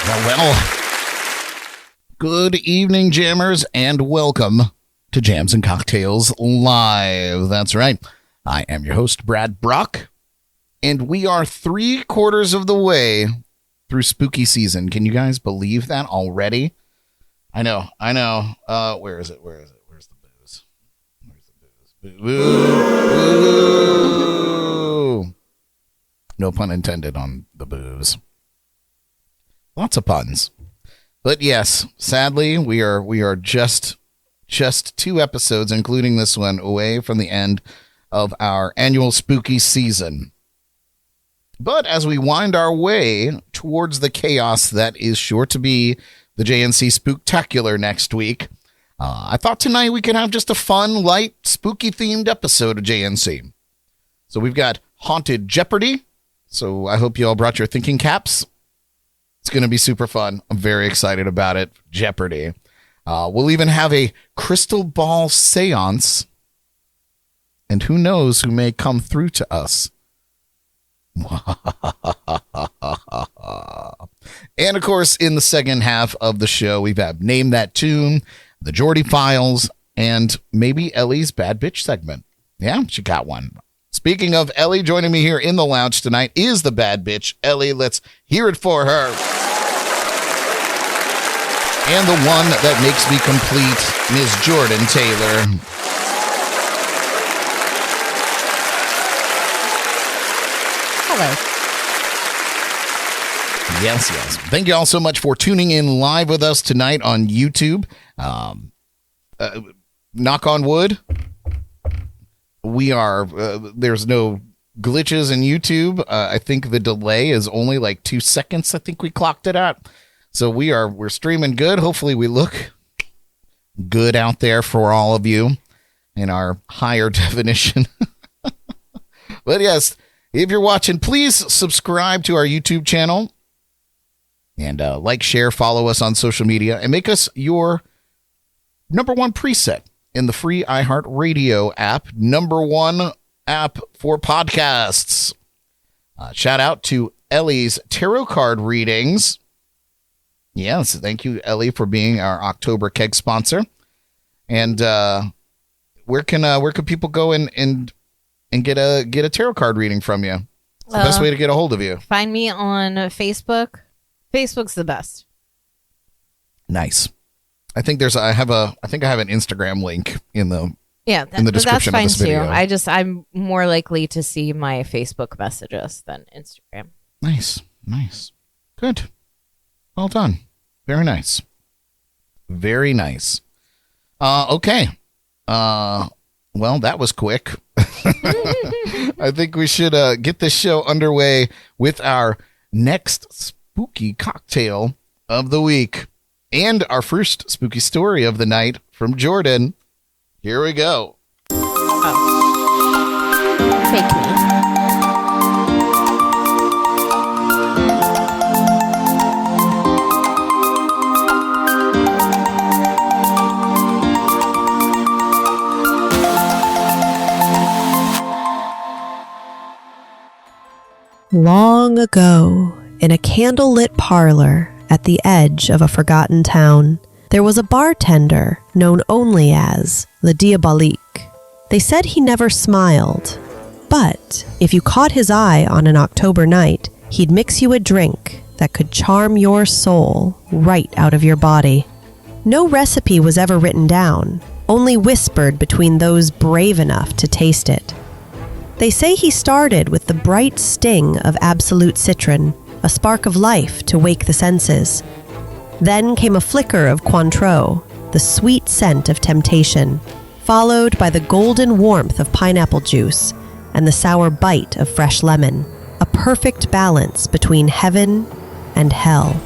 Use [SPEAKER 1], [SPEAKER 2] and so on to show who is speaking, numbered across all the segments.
[SPEAKER 1] Well, good evening, jammers, and welcome to Jams and Cocktails Live. That's right. I am your host, Brad Brock, and we are 3/4 of the way through spooky season. Can you guys believe that already? I know. Where is it? Where's the booze? Boo. No pun intended on the booze. Lots of puns. But yes, sadly, we are just 2 episodes, including this one, away from the end of our annual spooky season. But as we wind our way towards the chaos that is sure to be the JNC Spooktacular next week, I thought tonight we could have just a fun, light, spooky-themed episode of JNC. So we've got Haunted Jeopardy, so I hope you all brought your thinking caps. It's going to be super fun. I'm very excited about it. Jeopardy. We'll even have a crystal ball séance. And who knows who may come through to us. And of course, in the second half of the show, we've had Name That Tune, the Jordy Files, and maybe Elly's Bad Bitch segment. Yeah, she got one. Speaking of Elly, joining me here in the lounge tonight is the bad bitch, Elly. Let's hear it for her. And the one that makes me complete, Ms. Jordyn Taylor.
[SPEAKER 2] Hello.
[SPEAKER 1] Yes. Thank you all so much for tuning in live with us tonight on YouTube. Knock on wood. We are, there's no glitches in YouTube. I think the delay is only like 2 seconds. I think we clocked it at. So we're streaming good. Hopefully we look good out there for all of you in our higher definition. But yes, if you're watching, please subscribe to our YouTube channel and like, share, follow us on social media, and make us your #1 preset in the free iHeartRadio app, #1 app for podcasts. Shout out to Elly's tarot card readings. Yes, thank you, Elly, for being our October keg sponsor. And where can people go and get a tarot card reading from you? It's the best way to get a hold of you.
[SPEAKER 2] Find me on Facebook. Facebook's the best.
[SPEAKER 1] Nice. I think I have an Instagram link in the description
[SPEAKER 2] that's
[SPEAKER 1] of this video.
[SPEAKER 2] Too. I'm more likely to see my Facebook messages than Instagram.
[SPEAKER 1] Nice. Good. Well done. Very nice. Okay. Well, that was quick. I think we should get this show underway with our next spooky cocktail of the week and our first spooky story of the night from Jordyn. Here we go.
[SPEAKER 2] Take me.
[SPEAKER 3] Long ago, in a candlelit parlor at the edge of a forgotten town, there was a bartender known only as the Diabolique. They said he never smiled, but if you caught his eye on an October night, he'd mix you a drink that could charm your soul right out of your body. No recipe was ever written down, only whispered between those brave enough to taste it. They say he started with the bright sting of absolute citron, a spark of life to wake the senses. Then came a flicker of Cointreau, the sweet scent of temptation, followed by the golden warmth of pineapple juice and the sour bite of fresh lemon, a perfect balance between heaven and hell.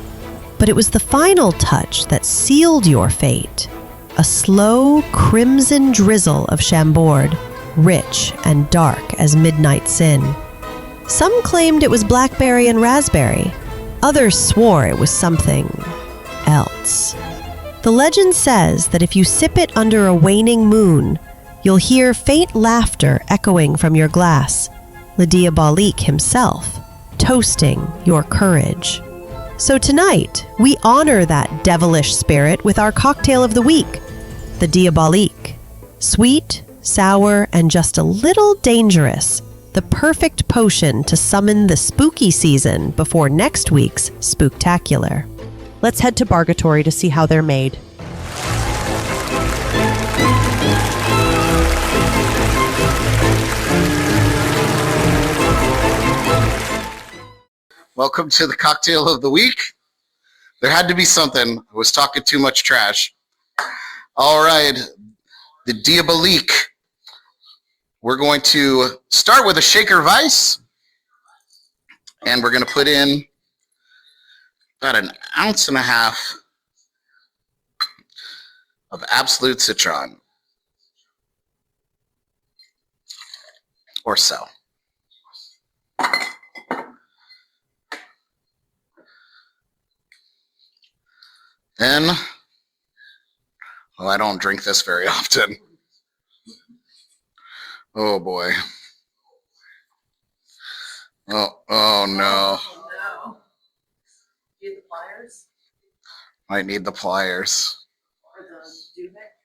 [SPEAKER 3] But it was the final touch that sealed your fate, a slow crimson drizzle of Chambord, rich and dark as midnight sin. Some claimed it was blackberry and raspberry. Others swore it was something else. The legend says that if you sip it under a waning moon, you'll hear faint laughter echoing from your glass, the Diabolique himself, toasting your courage. So tonight, we honor that devilish spirit with our cocktail of the week, the Diabolique. Sweet, sour, and just a little dangerous. The perfect potion to summon the spooky season before next week's Spooktacular. Let's head to Bargatory to see how they're made.
[SPEAKER 1] Welcome to the cocktail of the week. There had to be something. I was talking too much trash. All right, the Diabolique. We're going to start with a shaker vice, and we're going to put in about 1.5 ounces of absolute citron, or so. Then, I don't drink this very often. Oh boy. Oh no.
[SPEAKER 3] Need the pliers?
[SPEAKER 1] Might need the pliers.
[SPEAKER 3] Or the duvet?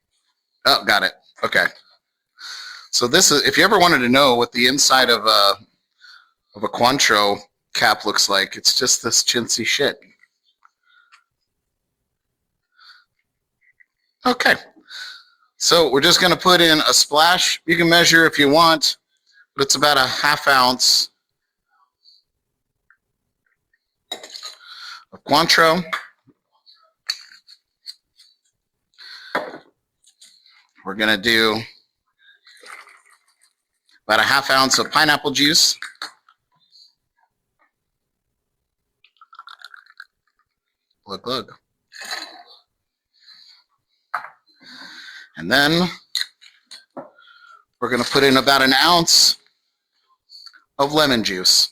[SPEAKER 1] Oh, got it. Okay. So this is, if you ever wanted to know what the inside of a Cointreau cap looks like, it's just this chintzy shit. Okay. So we're just going to put in a splash. You can measure if you want, but it's about 1/2 ounce of Cointreau. We're going to do about 1/2 ounce of pineapple juice. Look. And then we're going to put in about 1 ounce of lemon juice.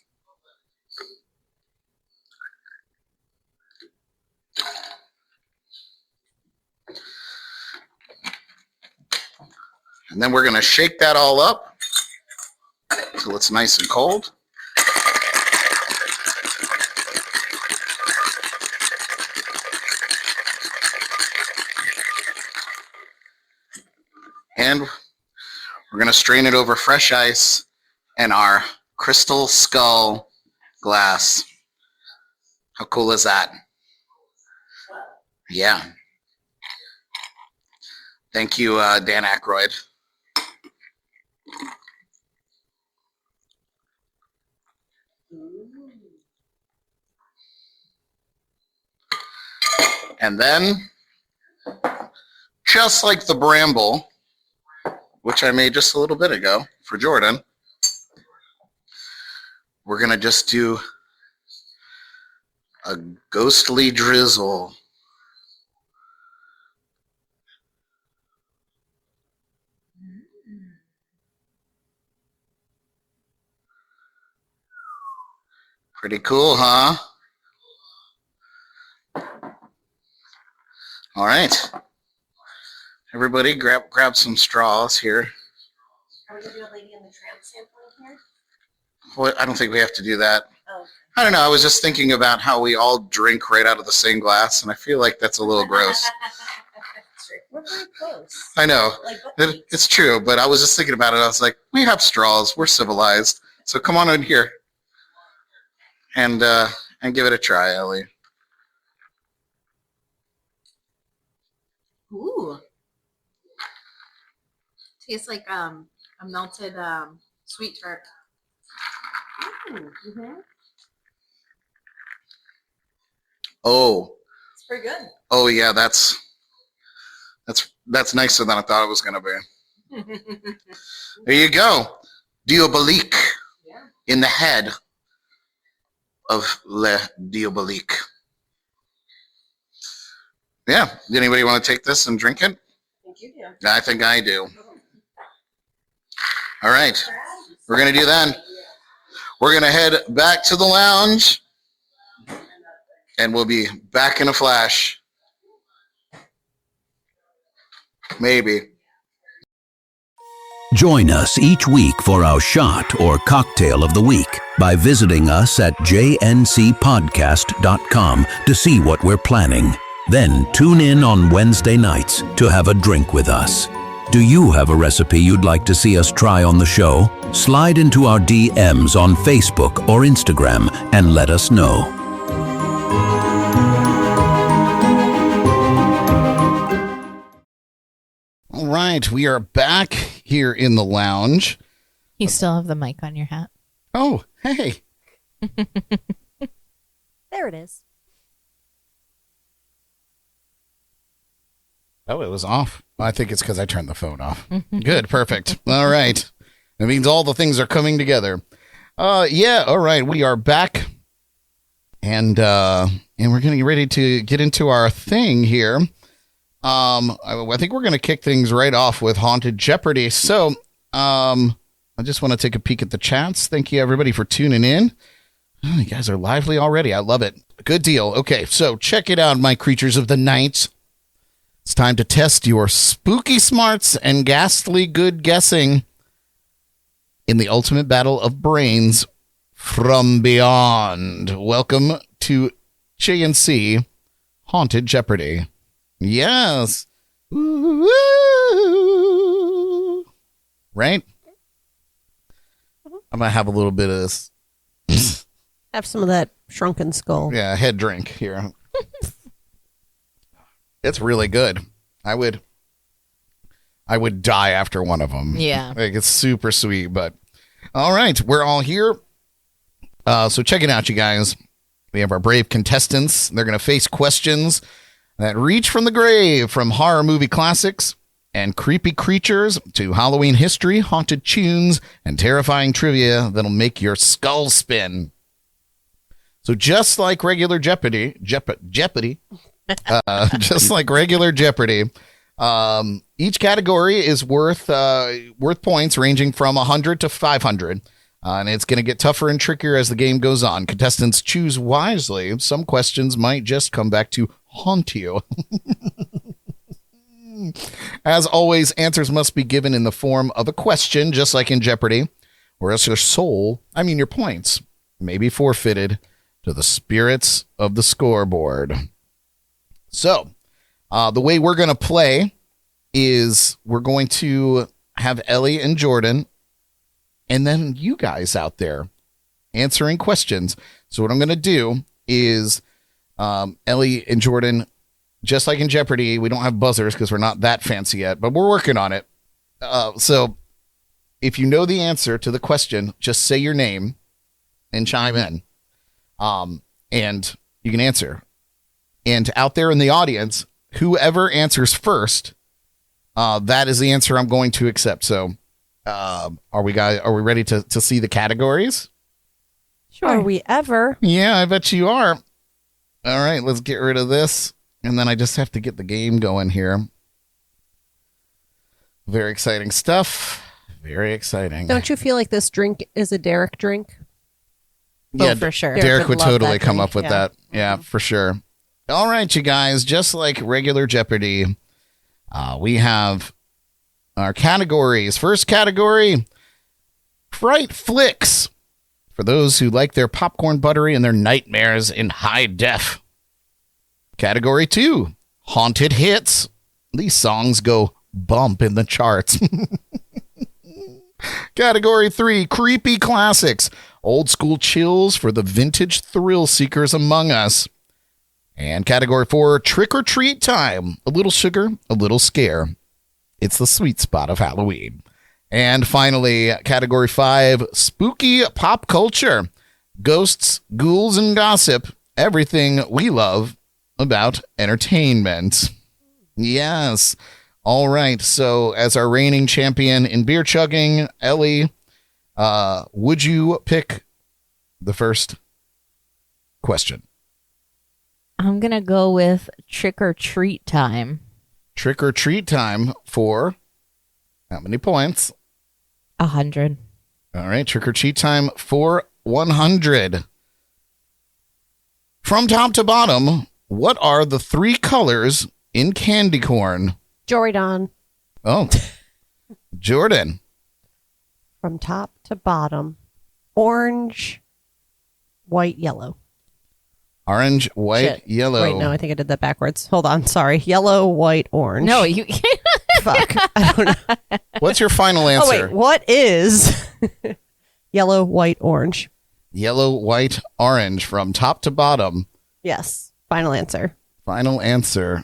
[SPEAKER 1] And then we're going to shake that all up until it's nice and cold. And we're going to strain it over fresh ice in our crystal skull glass. How cool is that? Yeah. Thank you, Dan Aykroyd. And then, just like the bramble, which I made just a little bit ago for Jordan, we're going to just do a ghostly drizzle. Pretty cool, huh? All right. Everybody grab some straws here.
[SPEAKER 3] Are we going to do a Lady and the Tramp sample here?
[SPEAKER 1] Well, I don't think we have to do that.
[SPEAKER 3] Oh.
[SPEAKER 1] I don't know. I was just thinking about how we all drink right out of the same glass, and I feel like that's a little gross.
[SPEAKER 3] We're very close.
[SPEAKER 1] I know. It's true, but I was just thinking about it. I was like, we have straws. We're civilized. So come on in here and give it a try, Ellie.
[SPEAKER 4] Ooh. Tastes like a melted sweet tart. Mm-hmm.
[SPEAKER 1] Oh.
[SPEAKER 4] It's pretty good.
[SPEAKER 1] Oh yeah, that's nicer than I thought it was gonna be. There you go. Diabolique.
[SPEAKER 4] Yeah.
[SPEAKER 1] In the head of Le Diabolique. Yeah. Anybody want to take this and drink it?
[SPEAKER 4] I think you do.
[SPEAKER 1] I think I do. All right. We're going to do then. We're going to head back to the lounge, and we'll be back in a flash. Maybe.
[SPEAKER 5] Join us each week for our shot or cocktail of the week by visiting us at jncpodcast.com to see what we're planning. Then tune in on Wednesday nights to have a drink with us. Do you have a recipe you'd like to see us try on the show? Slide into our DMs on Facebook or Instagram and let us know.
[SPEAKER 1] All right, we are back here in the lounge.
[SPEAKER 2] You still have the mic on your hat.
[SPEAKER 1] Oh, hey.
[SPEAKER 3] There it is.
[SPEAKER 1] Oh, it was off. I think it's because I turned the phone off. Good, perfect. All right. That means all the things are coming together. Yeah, all right. We are back. And we're getting ready to get into our thing here. I think we're going to kick things right off with Haunted Jeopardy. So, I just want to take a peek at the chats. Thank you, everybody, for tuning in. Oh, you guys are lively already. I love it. Good deal. Okay, so check it out, my creatures of the night. It's time to test your spooky smarts and ghastly good guessing in the ultimate battle of brains from beyond. Welcome to JNC Haunted Jeopardy. Yes. Ooh. Right? I'm going to have a little bit of this.
[SPEAKER 3] Have some of that shrunken skull.
[SPEAKER 1] Yeah, head drink here. It's really good. I would die after one of them.
[SPEAKER 2] Yeah.
[SPEAKER 1] Like, it's super sweet, but all right, we're all here. So check it out, you guys. We have our brave contestants. They're going to face questions that reach from the grave, from horror movie classics and creepy creatures to Halloween history, haunted tunes, and terrifying trivia that'll make your skull spin. So just like regular Jeopardy, just like regular Jeopardy, each category is worth points ranging from 100 to 500. And it's going to get tougher and trickier as the game goes on. Contestants choose wisely. Some questions might just come back to haunt you. As always, answers must be given in the form of a question, just like in Jeopardy, or else your points may be forfeited to the spirits of the scoreboard. So, the way we're going to play is we're going to have Elly and Jordyn, and then you guys out there answering questions. So what I'm going to do is Elly and Jordyn, just like in Jeopardy, we don't have buzzers because we're not that fancy yet, but we're working on it. So if you know the answer to the question, just say your name and chime in, and you can answer. And out there in the audience, whoever answers first, that is the answer I'm going to accept. So, are we ready to see the categories?
[SPEAKER 3] Sure. Are we ever?
[SPEAKER 1] Yeah, I bet you are. All right, let's get rid of this. And then I just have to get the game going here. Very exciting stuff. Very exciting.
[SPEAKER 3] Don't you feel like this drink is a Derek drink?
[SPEAKER 1] Yeah,
[SPEAKER 2] for sure.
[SPEAKER 1] Derek would totally come
[SPEAKER 2] drink,
[SPEAKER 1] up with that. Yeah, for sure. All right, you guys, just like regular Jeopardy, we have our categories. First category, Fright Flicks. For those who like their popcorn buttery and their nightmares in high def. Category 2, Haunted Hits. These songs go bump in the charts. Category 3, Creepy Classics. Old school chills for the vintage thrill seekers among us. And category 4, Trick or Treat Time. A little sugar, a little scare. It's the sweet spot of Halloween. And finally, category 5, Spooky Pop Culture. Ghosts, ghouls, and gossip. Everything we love about entertainment. Yes. All right. So as our reigning champion in beer chugging, Elly, would you pick the first question?
[SPEAKER 2] I'm going to go with Trick or Treat Time.
[SPEAKER 1] Trick or Treat Time for how many points?
[SPEAKER 2] 100.
[SPEAKER 1] All right. Trick or Treat Time for 100. From top to bottom, what are the 3 colors in candy corn?
[SPEAKER 3] Jordyn.
[SPEAKER 1] Oh, Jordyn.
[SPEAKER 6] From top to bottom. Orange, white, yellow.
[SPEAKER 1] Orange, white,
[SPEAKER 6] Shit.
[SPEAKER 1] yellow.
[SPEAKER 6] Wait, no, I think I did that backwards. Hold on. Sorry. Yellow, white, orange.
[SPEAKER 2] No, you.
[SPEAKER 6] Fuck. I don't know.
[SPEAKER 1] What's your final answer?
[SPEAKER 6] Oh, wait. What is yellow, white, orange?
[SPEAKER 1] Yellow, white, orange from top to bottom.
[SPEAKER 6] Yes. Final answer.
[SPEAKER 1] Final answer.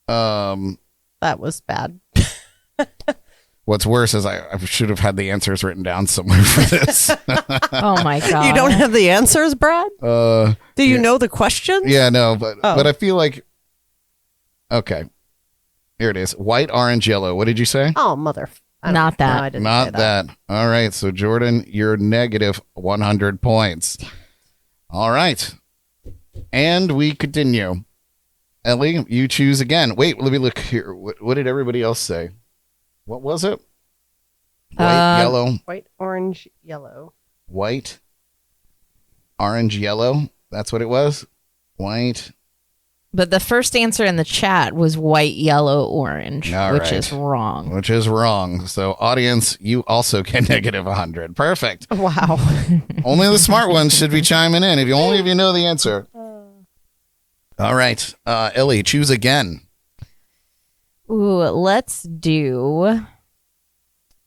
[SPEAKER 6] That was bad.
[SPEAKER 1] What's worse is I should have had the answers written down somewhere for this.
[SPEAKER 2] Oh my god!
[SPEAKER 6] You don't have the answers, Brad? Do you know the questions?
[SPEAKER 1] Yeah, no, but
[SPEAKER 6] Oh.
[SPEAKER 1] but I feel like okay. Here it is. White, orange, yellow. What did you say?
[SPEAKER 6] Oh, mother.
[SPEAKER 2] Not that.
[SPEAKER 6] No, I didn't say
[SPEAKER 1] Not that. All right. So Jordan, you're negative 100 points. All right. And we continue. Ellie, you choose again. Wait, let me look here. What did everybody else say? What was it? White, yellow,
[SPEAKER 6] White, orange, yellow.
[SPEAKER 1] white, orange, yellow. That's what it was. White.
[SPEAKER 2] But the first answer in the chat was white, yellow, orange,
[SPEAKER 1] All
[SPEAKER 2] which
[SPEAKER 1] right.
[SPEAKER 2] is wrong.
[SPEAKER 1] Which is wrong. So audience, you also get negative 100. Perfect.
[SPEAKER 6] Wow.
[SPEAKER 1] Only the smart ones should be chiming in. If you know the answer. All right. Ellie, choose again.
[SPEAKER 2] Ooh, let's do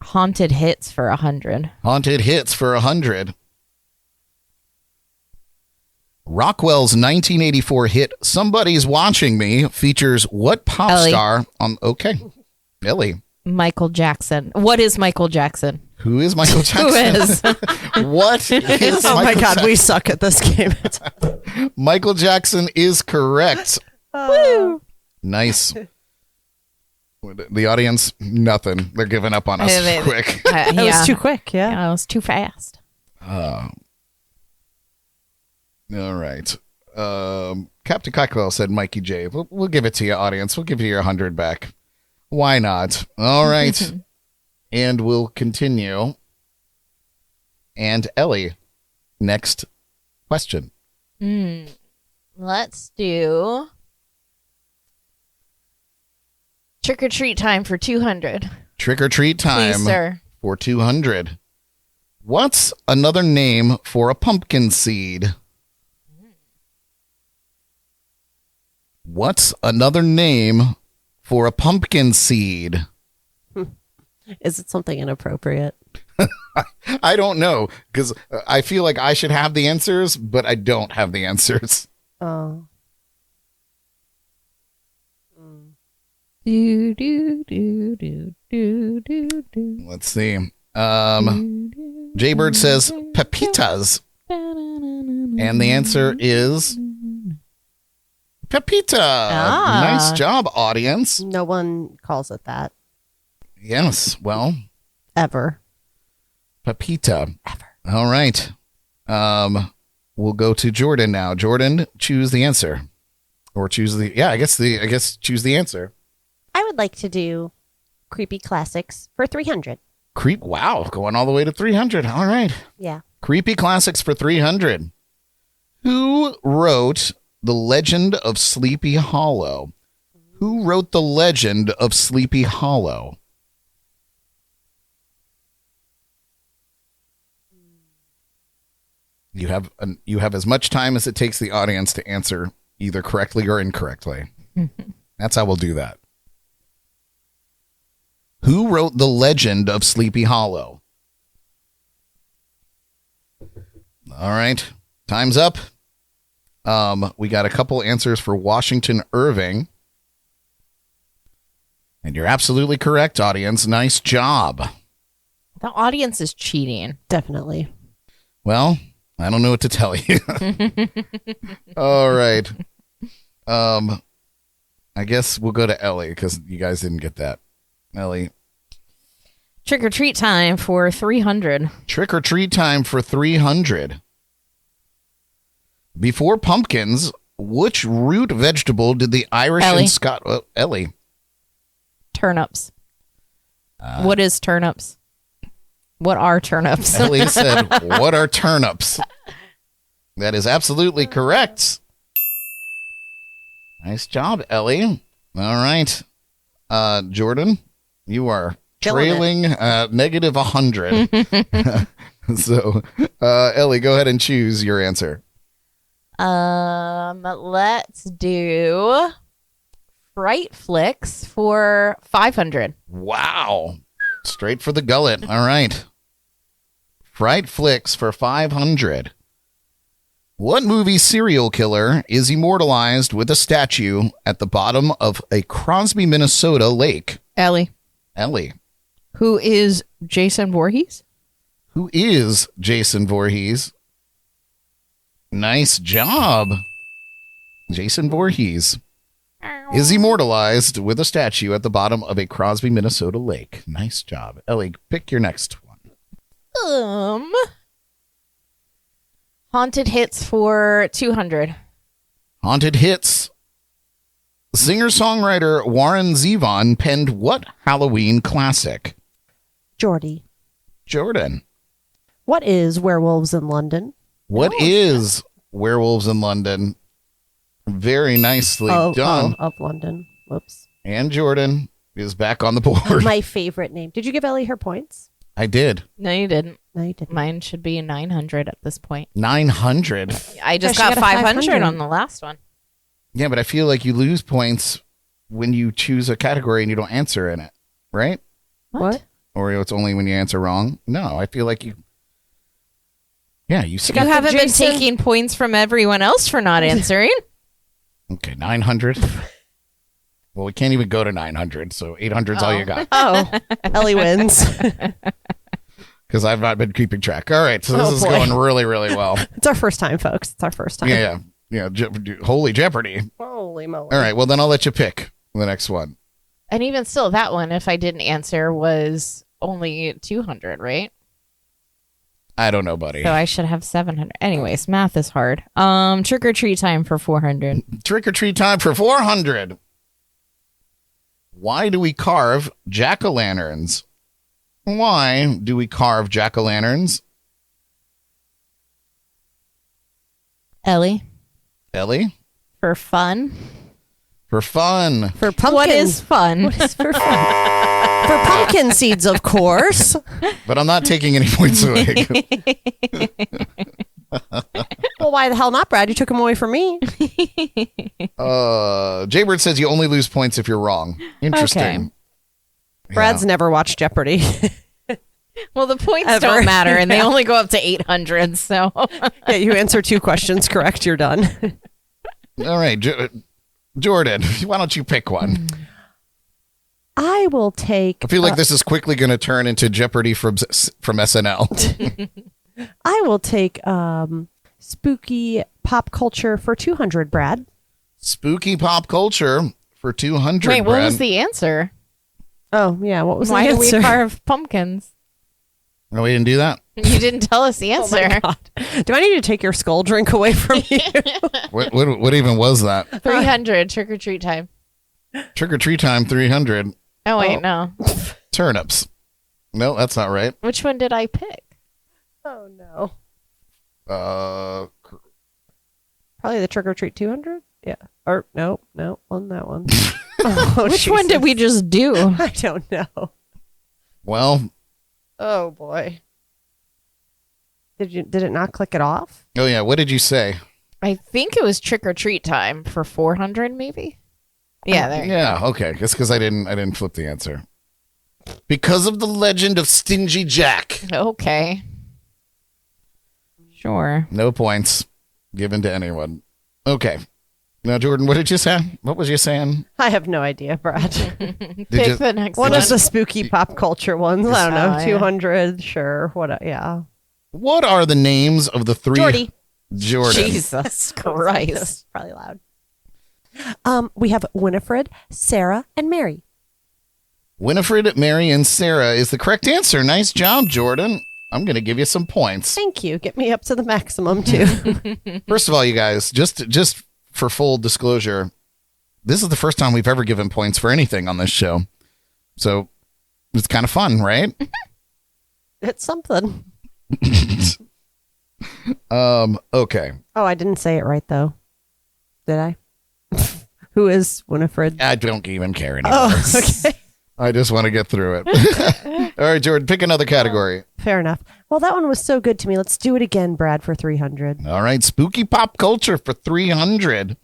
[SPEAKER 2] haunted hits for 100.
[SPEAKER 1] Haunted hits for 100. Rockwell's 1984 hit "Somebody's Watching Me" features what pop
[SPEAKER 2] Ellie.
[SPEAKER 1] star on Okay. Ellie.
[SPEAKER 2] Michael Jackson. What is Michael Jackson?
[SPEAKER 1] Who is Michael Jackson?
[SPEAKER 2] Who is?
[SPEAKER 1] What is
[SPEAKER 6] Oh my
[SPEAKER 1] Michael
[SPEAKER 6] God, we
[SPEAKER 1] Jackson?
[SPEAKER 6] suck at this game.
[SPEAKER 1] Michael Jackson is correct.
[SPEAKER 6] Woo!
[SPEAKER 1] Nice. The audience, nothing. They're giving up on us quick.
[SPEAKER 6] That
[SPEAKER 2] yeah.
[SPEAKER 6] was too quick, yeah.
[SPEAKER 2] Yeah, it was too fast.
[SPEAKER 1] All right. Captain Cockwell said Mikey J. We'll give it to you, audience. We'll give you your 100 back. Why not? All right. And we'll continue. And Ellie, next question.
[SPEAKER 2] Let's do trick or treat time for 200.
[SPEAKER 1] Trick or treat time
[SPEAKER 2] Please, sir.
[SPEAKER 1] for 200. What's another name for a pumpkin seed? What's another name for a pumpkin seed?
[SPEAKER 6] Is it something inappropriate?
[SPEAKER 1] I don't know, because I feel like I should have the answers, but I don't have the answers.
[SPEAKER 6] Oh.
[SPEAKER 2] Do, do, do, do, do, do, do.
[SPEAKER 1] Let's see. Jaybird says pepitas, and the answer is pepita. Nice job, audience.
[SPEAKER 6] No one calls it that.
[SPEAKER 1] Yes, well,
[SPEAKER 6] Ever.
[SPEAKER 1] pepita. All right. We'll go to Jordan now. Jordan, choose the answer, or choose the. Yeah, I guess choose the answer.
[SPEAKER 7] I would like to do creepy classics for 300.
[SPEAKER 1] Wow, going all the way to 300. All right.
[SPEAKER 7] Yeah.
[SPEAKER 1] Creepy classics for 300. Who wrote The Legend of Sleepy Hollow? Who wrote The Legend of Sleepy Hollow? You have as much time as it takes the audience to answer either correctly or incorrectly. That's how we'll do that. Who wrote The Legend of Sleepy Hollow? All right. Time's up. We got a couple answers for Washington Irving. And you're absolutely correct, audience. Nice job.
[SPEAKER 2] The audience is cheating.
[SPEAKER 6] Definitely.
[SPEAKER 1] Well, I don't know what to tell you. All right. I guess we'll go to Ellie because you guys didn't get that. Ellie.
[SPEAKER 2] Trick or treat time for 300.
[SPEAKER 1] Trick or treat time for 300. Before pumpkins, which root vegetable did the Irish
[SPEAKER 2] Ellie.
[SPEAKER 1] and Scot... Ellie.
[SPEAKER 2] Turnips. What is turnips? What are turnips?
[SPEAKER 1] Ellie said, what are turnips? That is absolutely correct. Nice job, Ellie. All right. Jordan, you are trailing negative 100. So, Ellie, go ahead and choose your answer.
[SPEAKER 2] Let's do Fright Flicks for 500.
[SPEAKER 1] Wow. Straight for the gullet. All right. Fright Flicks for 500. What movie serial killer is immortalized with a statue at the bottom of a Crosby, Minnesota lake?
[SPEAKER 2] Ellie.
[SPEAKER 1] Ellie.
[SPEAKER 2] Who is Jason Voorhees?
[SPEAKER 1] Who is Jason Voorhees? Nice job. Jason Voorhees is immortalized with a statue at the bottom of a Crosby, Minnesota lake. Nice job. Ellie, pick your next one.
[SPEAKER 2] Haunted Hits for 200.
[SPEAKER 1] Haunted Hits. Singer-songwriter Warren Zevon penned what Halloween classic?
[SPEAKER 6] Jordy.
[SPEAKER 1] Jordyn.
[SPEAKER 6] What is Werewolves in London?
[SPEAKER 1] What is Werewolves in London? Very nicely done.
[SPEAKER 6] Of London. Whoops.
[SPEAKER 1] And Jordyn is back on the board.
[SPEAKER 6] My favorite name. Did you give Ellie her points?
[SPEAKER 1] I did.
[SPEAKER 2] No, you didn't.
[SPEAKER 6] No, you didn't.
[SPEAKER 2] Mine should be 900 at this point.
[SPEAKER 1] 900.
[SPEAKER 2] I just
[SPEAKER 6] she
[SPEAKER 2] got
[SPEAKER 6] got a
[SPEAKER 2] 500
[SPEAKER 6] 500
[SPEAKER 2] on the last one.
[SPEAKER 1] Yeah, but I feel like you lose points when you choose a category and you don't answer in it, right?
[SPEAKER 6] What?
[SPEAKER 1] Or it's only when you answer wrong? No, I feel like you... Yeah, you see.
[SPEAKER 2] You haven't been
[SPEAKER 6] Jason-
[SPEAKER 2] taking points from everyone else for not answering.
[SPEAKER 1] Okay, 900. Well, we can't even go to 900, so 800 is all you got.
[SPEAKER 6] Oh, Ellie wins.
[SPEAKER 1] Because I've not been keeping track. All right, so this is
[SPEAKER 6] boy.
[SPEAKER 1] going really, really well.
[SPEAKER 6] It's our first time, folks. It's our first time.
[SPEAKER 1] Yeah. Holy Jeopardy.
[SPEAKER 6] Holy moly.
[SPEAKER 1] All right, well, then I'll let you pick the next one.
[SPEAKER 2] And even still, that one, if I didn't answer, was only 200, right?
[SPEAKER 1] I don't know, buddy.
[SPEAKER 2] So I should have 700. Anyways, math is hard. Trick or treat time for 400.
[SPEAKER 1] Trick or treat time for 400. Why do we carve jack-o'-lanterns? Why do we carve jack-o'-lanterns?
[SPEAKER 2] Ellie,
[SPEAKER 1] Ellie?
[SPEAKER 2] for fun.
[SPEAKER 1] For fun.
[SPEAKER 6] For pumpkin.
[SPEAKER 2] What is fun?
[SPEAKER 6] What is for fun? For pumpkin seeds, of course.
[SPEAKER 1] But I'm not taking any points away.
[SPEAKER 6] Well, why the hell not, Brad? You took them away from me.
[SPEAKER 1] Jaybird says you only lose points if you're wrong. Interesting.
[SPEAKER 6] Brad's never watched Jeopardy.
[SPEAKER 2] Well, the points
[SPEAKER 6] Ever.
[SPEAKER 2] don't matter, and they only go up to 800, so...
[SPEAKER 6] Yeah, you answer 2 questions correct, you're done.
[SPEAKER 1] All right, Jordan, why don't you pick one?
[SPEAKER 6] I will take...
[SPEAKER 1] I feel like this is quickly going to turn into Jeopardy from SNL.
[SPEAKER 6] I will take spooky pop culture for 200, Brad.
[SPEAKER 1] Spooky pop culture for 200,
[SPEAKER 2] Wait, what
[SPEAKER 1] Brad.
[SPEAKER 2] was the answer?
[SPEAKER 6] Oh, yeah, what was
[SPEAKER 2] Why
[SPEAKER 6] the
[SPEAKER 2] do we
[SPEAKER 6] answer?
[SPEAKER 2] carve pumpkins?
[SPEAKER 1] No, we didn't do that.
[SPEAKER 2] You didn't tell us the
[SPEAKER 6] Oh
[SPEAKER 2] answer.
[SPEAKER 6] my God. Do I need to take your skull drink away from you?
[SPEAKER 1] What even was that?
[SPEAKER 2] 300, trick or treat time.
[SPEAKER 1] Trick or treat time, 300.
[SPEAKER 2] Oh, wait, no.
[SPEAKER 1] Turnips. No, that's not right.
[SPEAKER 2] Which one did I pick?
[SPEAKER 6] Oh, no.
[SPEAKER 1] Uh,
[SPEAKER 6] Probably the trick or treat 200? Yeah. Or, no, on that one. Oh,
[SPEAKER 2] Which one did we just do?
[SPEAKER 6] I don't know.
[SPEAKER 1] well,
[SPEAKER 6] Oh, boy. Did it not click it off?
[SPEAKER 1] oh yeah, what did you say?
[SPEAKER 2] I think it was trick or treat time for 400, maybe? Yeah, there you
[SPEAKER 1] Yeah, okay. It's because I didn't flip the answer. Because of the legend of Stingy Jack.
[SPEAKER 2] go. Okay. Sure.
[SPEAKER 1] No points given to anyone. Okay. Now, Jordan, what did you say? What was you saying?
[SPEAKER 6] I have no idea, Brad.
[SPEAKER 2] Pick
[SPEAKER 1] you-
[SPEAKER 2] the next
[SPEAKER 6] One
[SPEAKER 2] one.
[SPEAKER 6] of the spooky pop culture ones. I don't know.
[SPEAKER 2] Oh, yeah.
[SPEAKER 6] 200, sure. What? Yeah.
[SPEAKER 1] What are the names of the three?
[SPEAKER 6] Jordy.
[SPEAKER 1] Jordan.
[SPEAKER 2] Jesus Christ.
[SPEAKER 6] That's probably loud. We have Winifred, Sarah, and Mary.
[SPEAKER 1] Winifred, Mary, and Sarah is the correct answer. Nice job, Jordan. I'm going to give you some points.
[SPEAKER 6] Thank you. Get me up to the maximum, too.
[SPEAKER 1] First of all, you guys, just for full disclosure, this is the first time we've ever given points for anything on this show. So it's kind of fun, right?
[SPEAKER 6] It's something.
[SPEAKER 1] Okay.
[SPEAKER 6] Oh, I didn't say it right, though. Did I? Who is Winifred?
[SPEAKER 1] I don't even care anymore.
[SPEAKER 6] Oh, okay.
[SPEAKER 1] I just want to get through it. All right, Jordan, pick another category.
[SPEAKER 6] Fair enough. Well, that one was so good to me. Let's do it again, Brad, for 300.
[SPEAKER 1] All right, spooky pop culture for 300.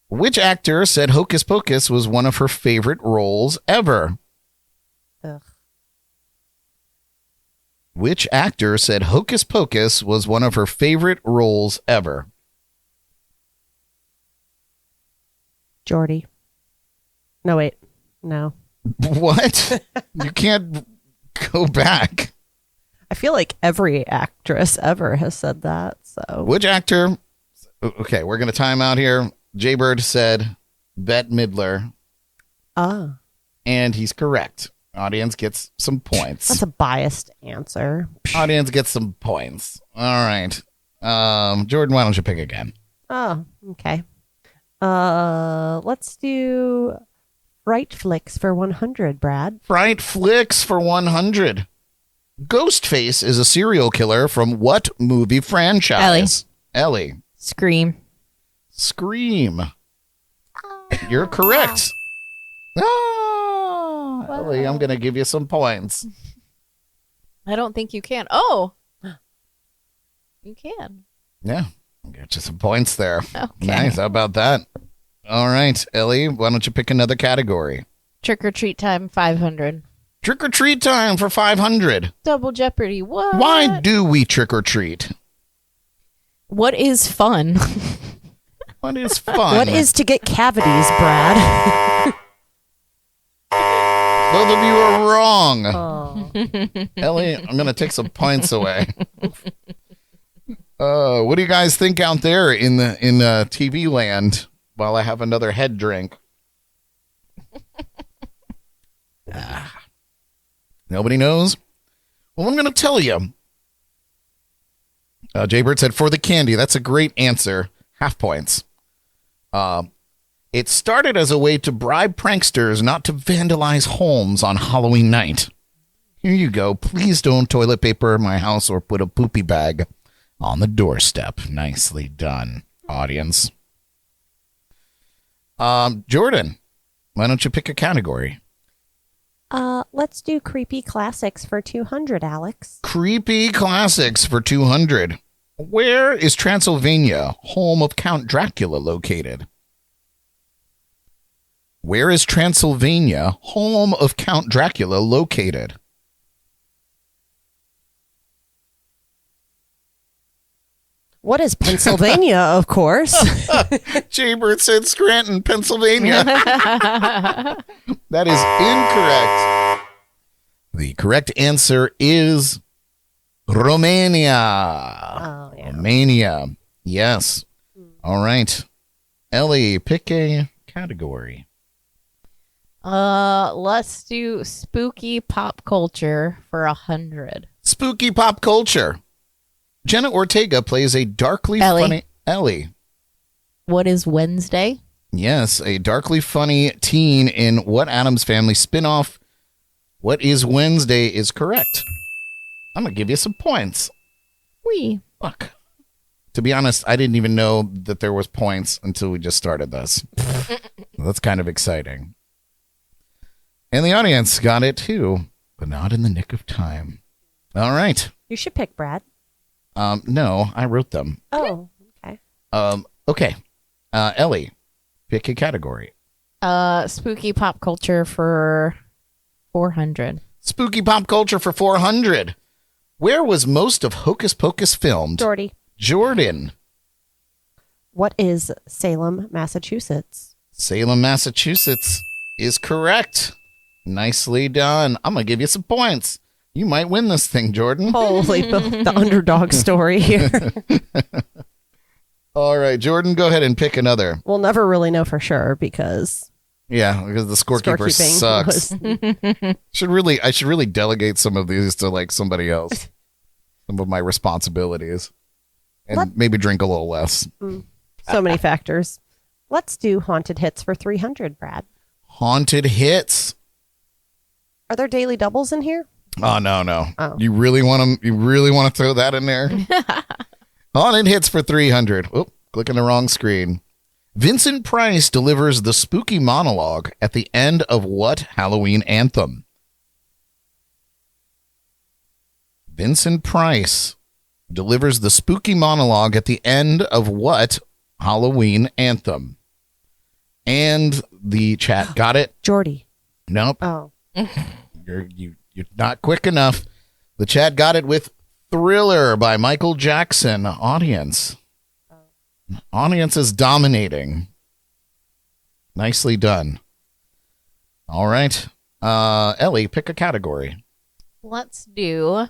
[SPEAKER 1] Which actor said Hocus Pocus was one of her favorite roles ever?
[SPEAKER 6] Ugh.
[SPEAKER 1] Which actor said Hocus Pocus was one of her favorite roles ever?
[SPEAKER 6] Jordy. No, wait. No.
[SPEAKER 1] What? You can't go back.
[SPEAKER 6] I feel like every actress ever has said that. So
[SPEAKER 1] Which actor? Okay, we're going to time out here. Jaybird said Bette Midler, and he's correct. Audience gets some points.
[SPEAKER 6] That's a biased answer.
[SPEAKER 1] Audience gets some points. All right. Jordan, why don't you pick again?
[SPEAKER 6] Oh, okay. Let's do Fright Flicks for 100, Brad.
[SPEAKER 1] Fright Flicks for 100. Ghostface is a serial killer from what movie franchise? Ellie.
[SPEAKER 2] Scream.
[SPEAKER 1] Scream. You're correct. Ellie, I'm going to give you some points.
[SPEAKER 2] I don't think you can. Oh, you can.
[SPEAKER 1] Yeah, I'll get you some points there.
[SPEAKER 2] Okay.
[SPEAKER 1] Nice. How about that? All right, Ellie, why don't you pick another category?
[SPEAKER 2] Trick or treat time, 500.
[SPEAKER 1] Trick or treat time for 500.
[SPEAKER 2] Double Jeopardy. What?
[SPEAKER 1] Why do we trick or treat?
[SPEAKER 2] What is fun?
[SPEAKER 1] What is fun?
[SPEAKER 6] What is to get cavities, Brad?
[SPEAKER 1] Both of you are wrong.
[SPEAKER 6] Oh.
[SPEAKER 1] Ellie, I'm going to take some points away. What do you guys think out there in TV land while I have another head drink? Nobody knows? Well, I'm going to tell you. Jaybird said, for the candy. That's a great answer. Half points. It started as a way to bribe pranksters not to vandalize homes on Halloween night. Here you go. Please don't toilet paper my house or put a poopy bag on the doorstep. Nicely done, audience. Jordan, why don't you pick a category?
[SPEAKER 7] Let's do creepy classics for 200, Alex.
[SPEAKER 1] Creepy classics for 200. Where is Transylvania, home of Count Dracula, located? Where is Transylvania, home of Count Dracula, located?
[SPEAKER 6] What is Pennsylvania, of course?
[SPEAKER 1] Jaybird said Scranton, Pennsylvania. That is incorrect. The correct answer is Romania.
[SPEAKER 6] Oh, yeah.
[SPEAKER 1] Romania. Yes. All right. Ellie, pick a category.
[SPEAKER 2] Let's do spooky pop culture for 100.
[SPEAKER 1] Spooky pop culture. Jenna Ortega plays a darkly
[SPEAKER 2] Ellie.
[SPEAKER 1] funny Ellie.
[SPEAKER 2] What is Wednesday?
[SPEAKER 1] Yes, a darkly funny teen in What Addams Family spinoff. What is Wednesday is correct. I'm going to give you some points.
[SPEAKER 2] Wee.
[SPEAKER 1] Look. To be honest, I didn't even know that there was points until we just started this. That's kind of exciting. And the audience got it too, but not in the nick of time. All right.
[SPEAKER 6] You should pick Brad.
[SPEAKER 1] No, I wrote them.
[SPEAKER 6] Oh, okay.
[SPEAKER 1] Okay. Ellie, pick a category.
[SPEAKER 2] Spooky pop culture for 400.
[SPEAKER 1] Spooky pop culture for 400. Where was most of Hocus Pocus filmed?
[SPEAKER 6] Jordy.
[SPEAKER 1] Jordan.
[SPEAKER 6] What is Salem, Massachusetts?
[SPEAKER 1] Salem, Massachusetts is correct. Nicely done. I'm going to give you some points. You might win this thing, Jordan.
[SPEAKER 6] Holy, the underdog story here.
[SPEAKER 1] All right, Jordan, go ahead and pick another.
[SPEAKER 6] We'll never really know for sure because
[SPEAKER 1] because the scorekeeper sucks. I should really delegate some of these to like somebody else. Some of my responsibilities. And maybe drink a little less.
[SPEAKER 6] So many factors. Let's do haunted hits for 300, Brad.
[SPEAKER 1] Haunted hits.
[SPEAKER 6] Are there daily doubles in here?
[SPEAKER 1] Oh no.
[SPEAKER 6] Oh.
[SPEAKER 1] You really want to throw that in there? Haunted hits for 300. Oh, clicking the wrong screen. Vincent Price delivers the spooky monologue at the end of what Halloween anthem? Vincent Price delivers the spooky monologue at the end of what Halloween anthem? And the chat got it.
[SPEAKER 6] Jordy.
[SPEAKER 1] Nope.
[SPEAKER 6] Oh.
[SPEAKER 1] You're not quick enough. The chat got it with Thriller by Michael Jackson. Audience is dominating. Nicely done. All right. Ellie, pick a category.
[SPEAKER 2] Let's do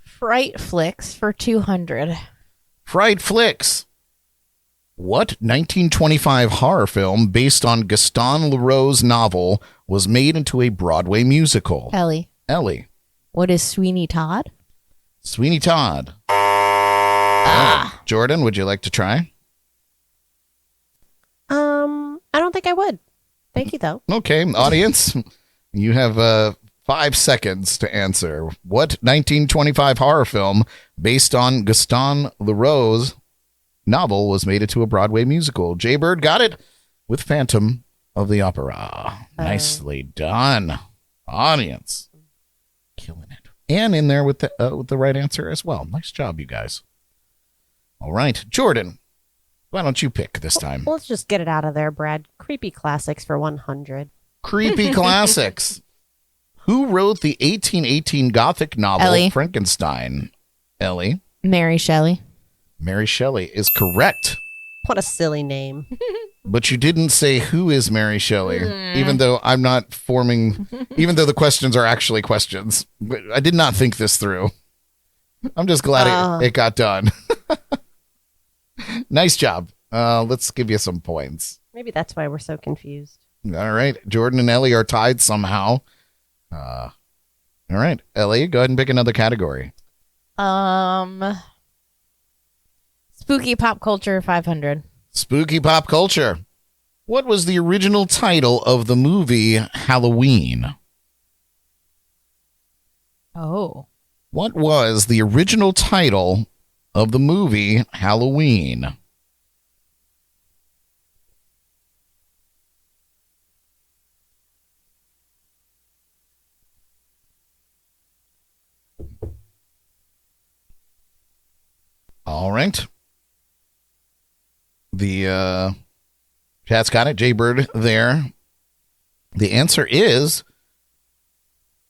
[SPEAKER 2] Fright Flicks for 200.
[SPEAKER 1] Fright Flicks. What 1925 horror film based on Gaston Leroux's novel was made into a Broadway musical?
[SPEAKER 2] Ellie. What is Sweeney Todd?
[SPEAKER 1] Sweeney Todd. Jordan, would you like to try?
[SPEAKER 7] I don't think I would. Thank you, though.
[SPEAKER 1] Okay, audience, you have 5 seconds to answer. What 1925 horror film based on Gaston Leroux's novel was made into a Broadway musical? Jaybird got it with Phantom of the Opera. Nicely done, audience. Killing it. And in there with the right answer as well. Nice job, you guys. All right, Jordan, why don't you pick this time?
[SPEAKER 7] Let's just get it out of there, Brad. Creepy classics for 100.
[SPEAKER 1] Creepy classics. Who wrote the 1818 Gothic novel
[SPEAKER 2] Ellie.
[SPEAKER 1] Frankenstein? Ellie.
[SPEAKER 2] Mary Shelley.
[SPEAKER 1] Mary Shelley is correct.
[SPEAKER 6] What a silly name.
[SPEAKER 1] But you didn't say who is Mary Shelley, even though I'm not forming, even though the questions are actually questions. I did not think this through. I'm just glad it got done. Nice job. Let's give you some points.
[SPEAKER 6] Maybe that's why we're so confused.
[SPEAKER 1] All right. Jordan and Ellie are tied somehow. All right. Ellie, go ahead and pick another category.
[SPEAKER 2] Spooky pop culture 500.
[SPEAKER 1] Spooky pop culture. What was the original title of the movie Halloween?
[SPEAKER 2] Oh.
[SPEAKER 1] What was the original title of the movie Halloween? All right. The chat's got it. Jaybird there. The answer is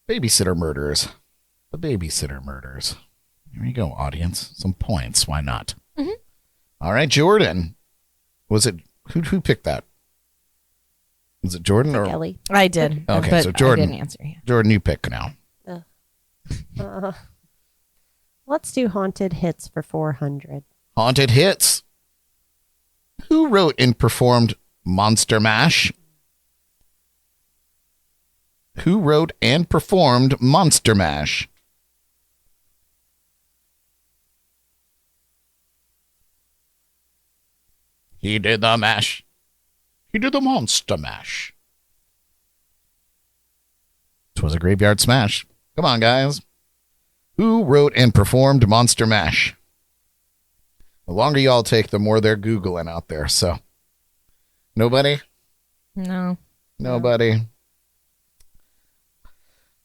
[SPEAKER 1] Babysitter Murders. The Babysitter Murders. Here you go, audience. Some points. Why not?
[SPEAKER 2] Mm-hmm.
[SPEAKER 1] All right, Jordan. Was it who picked that? Was it Jordan or
[SPEAKER 7] Ellie.
[SPEAKER 2] I did.
[SPEAKER 1] Okay,
[SPEAKER 2] but
[SPEAKER 1] so Jordan.
[SPEAKER 2] I didn't answer yet.
[SPEAKER 1] Jordan, you pick now.
[SPEAKER 7] Let's do Haunted Hits for 400.
[SPEAKER 1] Haunted Hits. Who wrote and performed Monster Mash? Who wrote and performed Monster Mash? He did the mash. He did the Monster Mash. It was a graveyard smash. Come on, guys. Who wrote and performed Monster Mash? The longer y'all take, the more they're Googling out there. So, nobody?
[SPEAKER 2] No.
[SPEAKER 1] Nobody.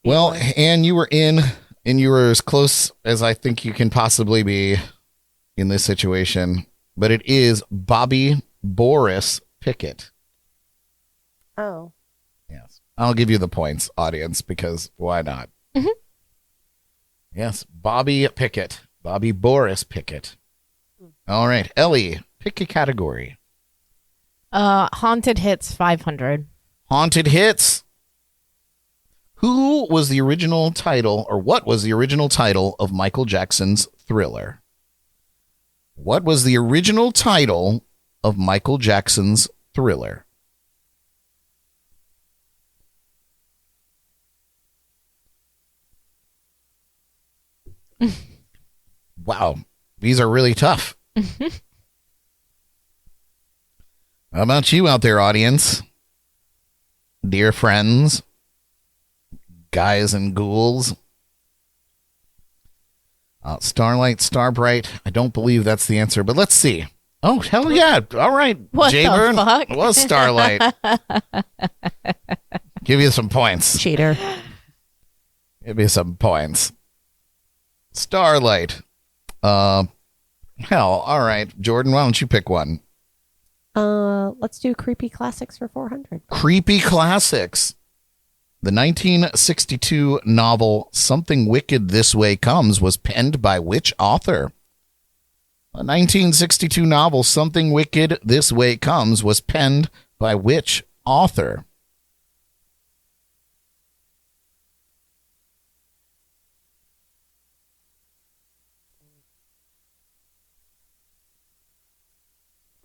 [SPEAKER 1] Well, Anne, you were in, and you were as close as I think you can possibly be in this situation. But it is Bobby Boris Pickett.
[SPEAKER 7] Oh.
[SPEAKER 1] Yes. I'll give you the points, audience, because why not?
[SPEAKER 2] Mm-hmm.
[SPEAKER 1] Yes, Bobby Pickett. Bobby Boris Pickett. All right, Ellie, pick a category.
[SPEAKER 2] Haunted Hits 500.
[SPEAKER 1] Haunted Hits. Who was the original title, or what was the original title of Michael Jackson's Thriller? What was the original title of Michael Jackson's Thriller? Wow, these are really tough. How about you out there, audience? Dear friends, guys and ghouls. Starlight, Starbright. I don't believe that's the answer, but let's see. Oh, hell yeah. All right,
[SPEAKER 2] What the
[SPEAKER 1] Jaybird.
[SPEAKER 2] fuck?
[SPEAKER 1] It was Starlight. Give you some points.
[SPEAKER 6] Cheater.
[SPEAKER 1] Give you some points. Starlight. Hell, all right. Jordan, why don't you pick one?
[SPEAKER 7] Let's do creepy classics for 400.
[SPEAKER 1] Creepy classics. The 1962 novel Something Wicked This Way Comes was penned by which author? The 1962 novel Something Wicked This Way Comes was penned by which author?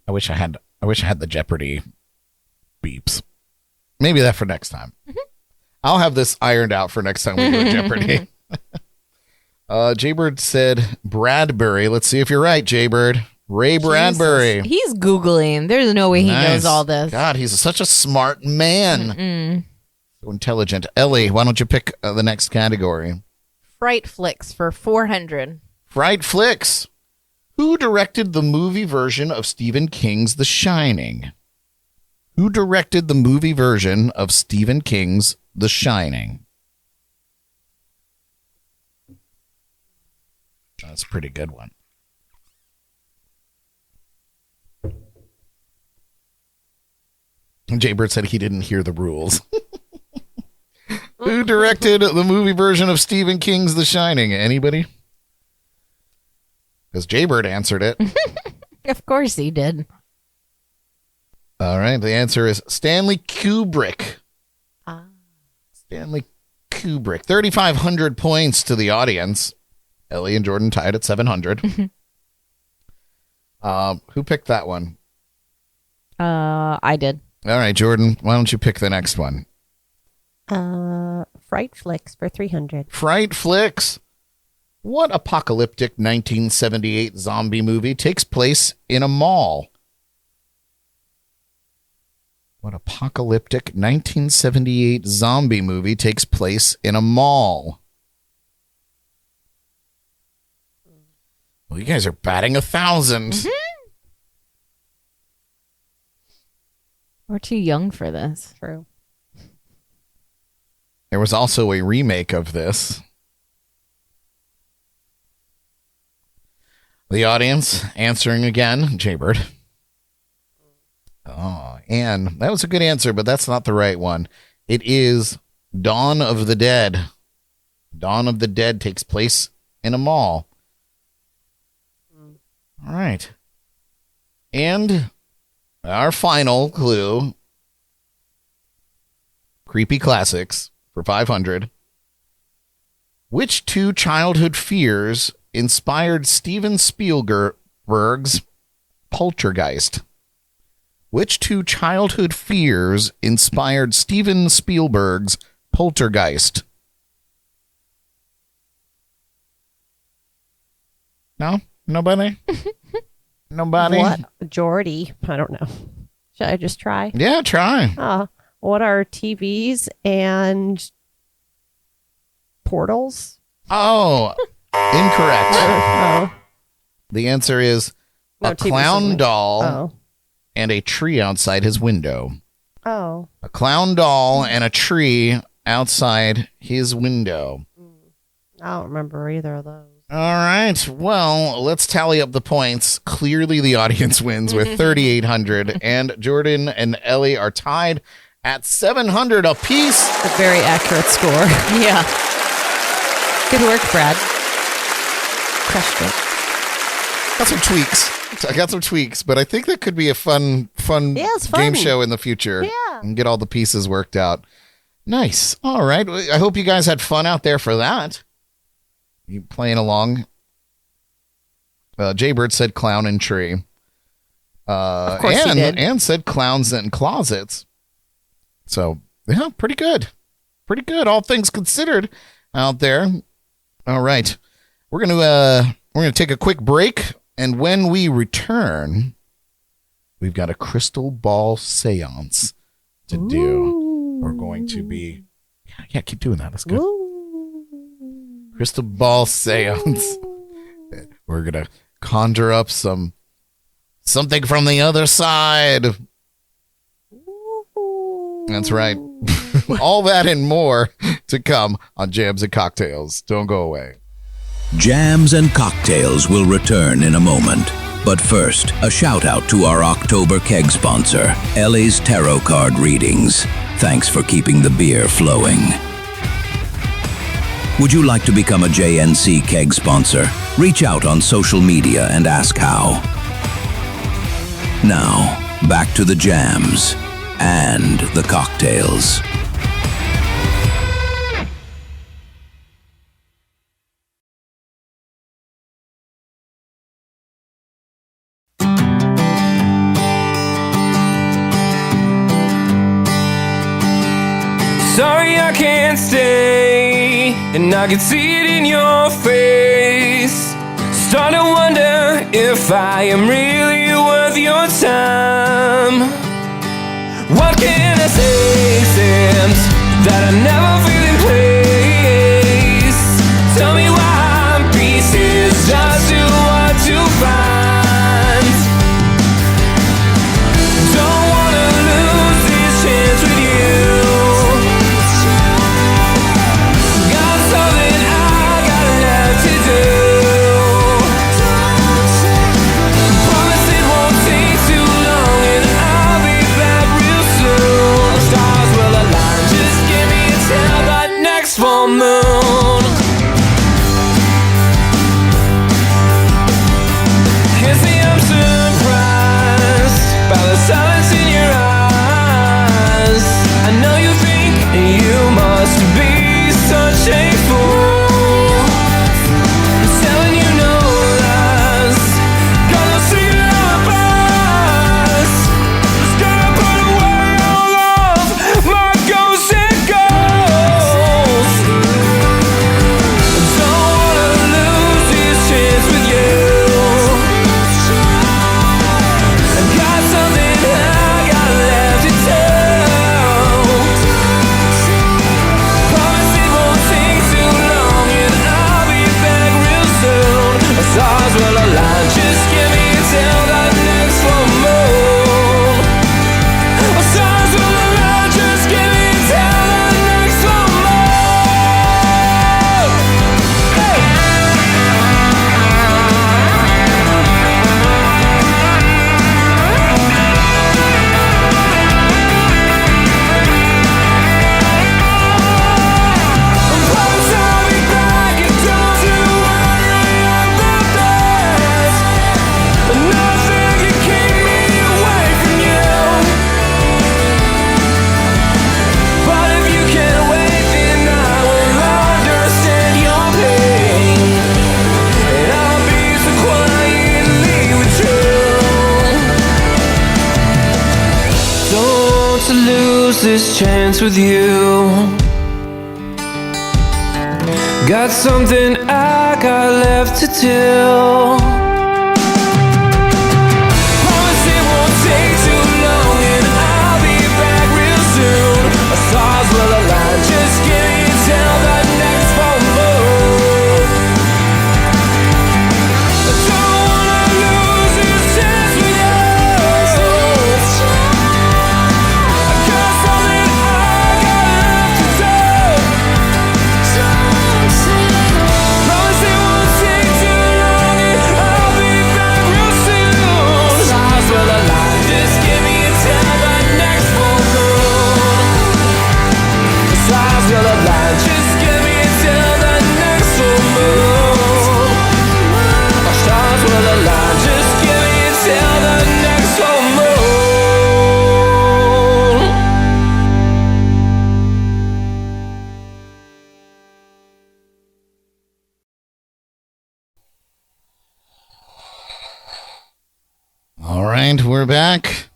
[SPEAKER 1] I wish I had the Jeopardy beeps. Maybe that for next time. I'll have this ironed out for next time we do Jeopardy. Jaybird said Bradbury. Let's see if you're right, Jaybird. Ray Bradbury.
[SPEAKER 2] Jesus. He's Googling. There's no way he knows all this.
[SPEAKER 1] God, he's such a smart man. So intelligent. Ellie, why don't you pick the next category?
[SPEAKER 2] Fright flicks for 400.
[SPEAKER 1] Fright flicks. Who directed the movie version of Stephen King's The Shining? Who directed the movie version of Stephen King's The Shining? That's a pretty good one. Jaybird said he didn't hear the rules. Who directed the movie version of Stephen King's The Shining? Anybody? Because Jaybird answered it.
[SPEAKER 2] Of course he did.
[SPEAKER 1] All right. The answer is Stanley Kubrick. Stanley Kubrick. 3,500 points to the audience. Elly and Jordyn tied at 700. Who picked that one?
[SPEAKER 2] I did.
[SPEAKER 1] All right, Jordyn, why don't you pick the next one?
[SPEAKER 7] Fright flicks for 300.
[SPEAKER 1] Fright flicks. What apocalyptic 1978 zombie movie takes place in a mall? What apocalyptic 1978 zombie movie takes place in a mall? Well, you guys are batting 1,000.
[SPEAKER 2] We're too young for this.
[SPEAKER 7] True.
[SPEAKER 1] There was also a remake of this. The audience answering again, Jaybird. Oh, and that was a good answer, but that's not the right one. It is Dawn of the Dead. Dawn of the Dead takes place in a mall. All right. And our final clue. Creepy classics for 500. Which two childhood fears inspired Steven Spielberg's Poltergeist? Which two childhood fears inspired Steven Spielberg's Poltergeist? No? Nobody? Nobody?
[SPEAKER 7] What? Jordy. I don't know. Should I just try?
[SPEAKER 1] Yeah, try.
[SPEAKER 7] What are TVs and portals?
[SPEAKER 1] Oh, incorrect.
[SPEAKER 7] Oh.
[SPEAKER 1] The answer is
[SPEAKER 7] No,
[SPEAKER 1] a
[SPEAKER 7] TV
[SPEAKER 1] clown
[SPEAKER 7] something.
[SPEAKER 1] doll and a tree outside his window.
[SPEAKER 7] Oh.
[SPEAKER 1] A clown doll and a tree outside his window.
[SPEAKER 7] I don't remember either of those.
[SPEAKER 1] All right. Well, let's tally up the points. Clearly, the audience wins with 3,800, and Jordyn and Ellie are tied at 700 apiece.
[SPEAKER 6] A very accurate score.
[SPEAKER 2] Yeah.
[SPEAKER 6] Good work, Brad.
[SPEAKER 7] Crushed it.
[SPEAKER 1] Got some tweaks. I got some tweaks, but I think that could be a fun
[SPEAKER 7] Yeah, it's fun.
[SPEAKER 1] game show in the future.
[SPEAKER 7] Yeah.
[SPEAKER 1] And get all the pieces worked out. Nice. All right. I hope you guys had fun out there for that. You playing along. Jaybird said clown and tree.
[SPEAKER 6] Of course he did.
[SPEAKER 1] And said clowns and closets. So, yeah, pretty good. Pretty good, all things considered out there. All right. We're gonna take a quick break, and when we return, we've got a crystal ball séance to do. We're going to be yeah, keep doing that. That's good. Crystal ball séance. We're gonna conjure up some Something from the other side. That's right. All that and more to come on Jams and Cocktails. Don't go away.
[SPEAKER 5] Jams and Cocktails will return in a moment. But first, a shout out to our October keg sponsor, Elly's Tarot Card Readings. Thanks for keeping the beer flowing. Would you like to become a JNC keg sponsor? Reach out on social media and ask how. Now, back to the jams and the cocktails.
[SPEAKER 8] Sorry I can't stay, and I can see it in your face. Starting to wonder if I am really worth your time. What can I say since that I never feel in place? Tell me why I'm pieces just too hard to find. Don't wanna lose this chance with you. Got something I got left to do. Promise it won't take too long and I'll be back real soon. Stars will align, just give me until the next full moon. Can't say I'm surprised by the silence in your eyes. I know you think you must be such a fool. I'm telling you no lies. Gonna see your eyes. Just gonna put away all of my ghosts and goals. Don't wanna lose this chance with you. I got something I got left to tell. Promise it won't take too long and I'll be back real soon. The stars will align, just give me till the next full moon. The stars will align, just give me till the next full moon. Hey! Promise I'll be back and don't you worry about the best. Nothing can keep me away from you. But if you can't wait, then I will understand your pain. And I'll be so quietly with you. Don't lose this chance with you. Got something I got left to do. Promise it won't take too long and I'll be back real soon. The stars will align, just give me till the next full moon. I don't wanna lose this chance with you. I got something I got left to do. Promise it won't take too long and I'll be back real soon. Stars will align, just give me until the next full moon. The stars will align, just give me until the next full moon. The stars will align, just give me until the next full moon.
[SPEAKER 1] All right, we're back.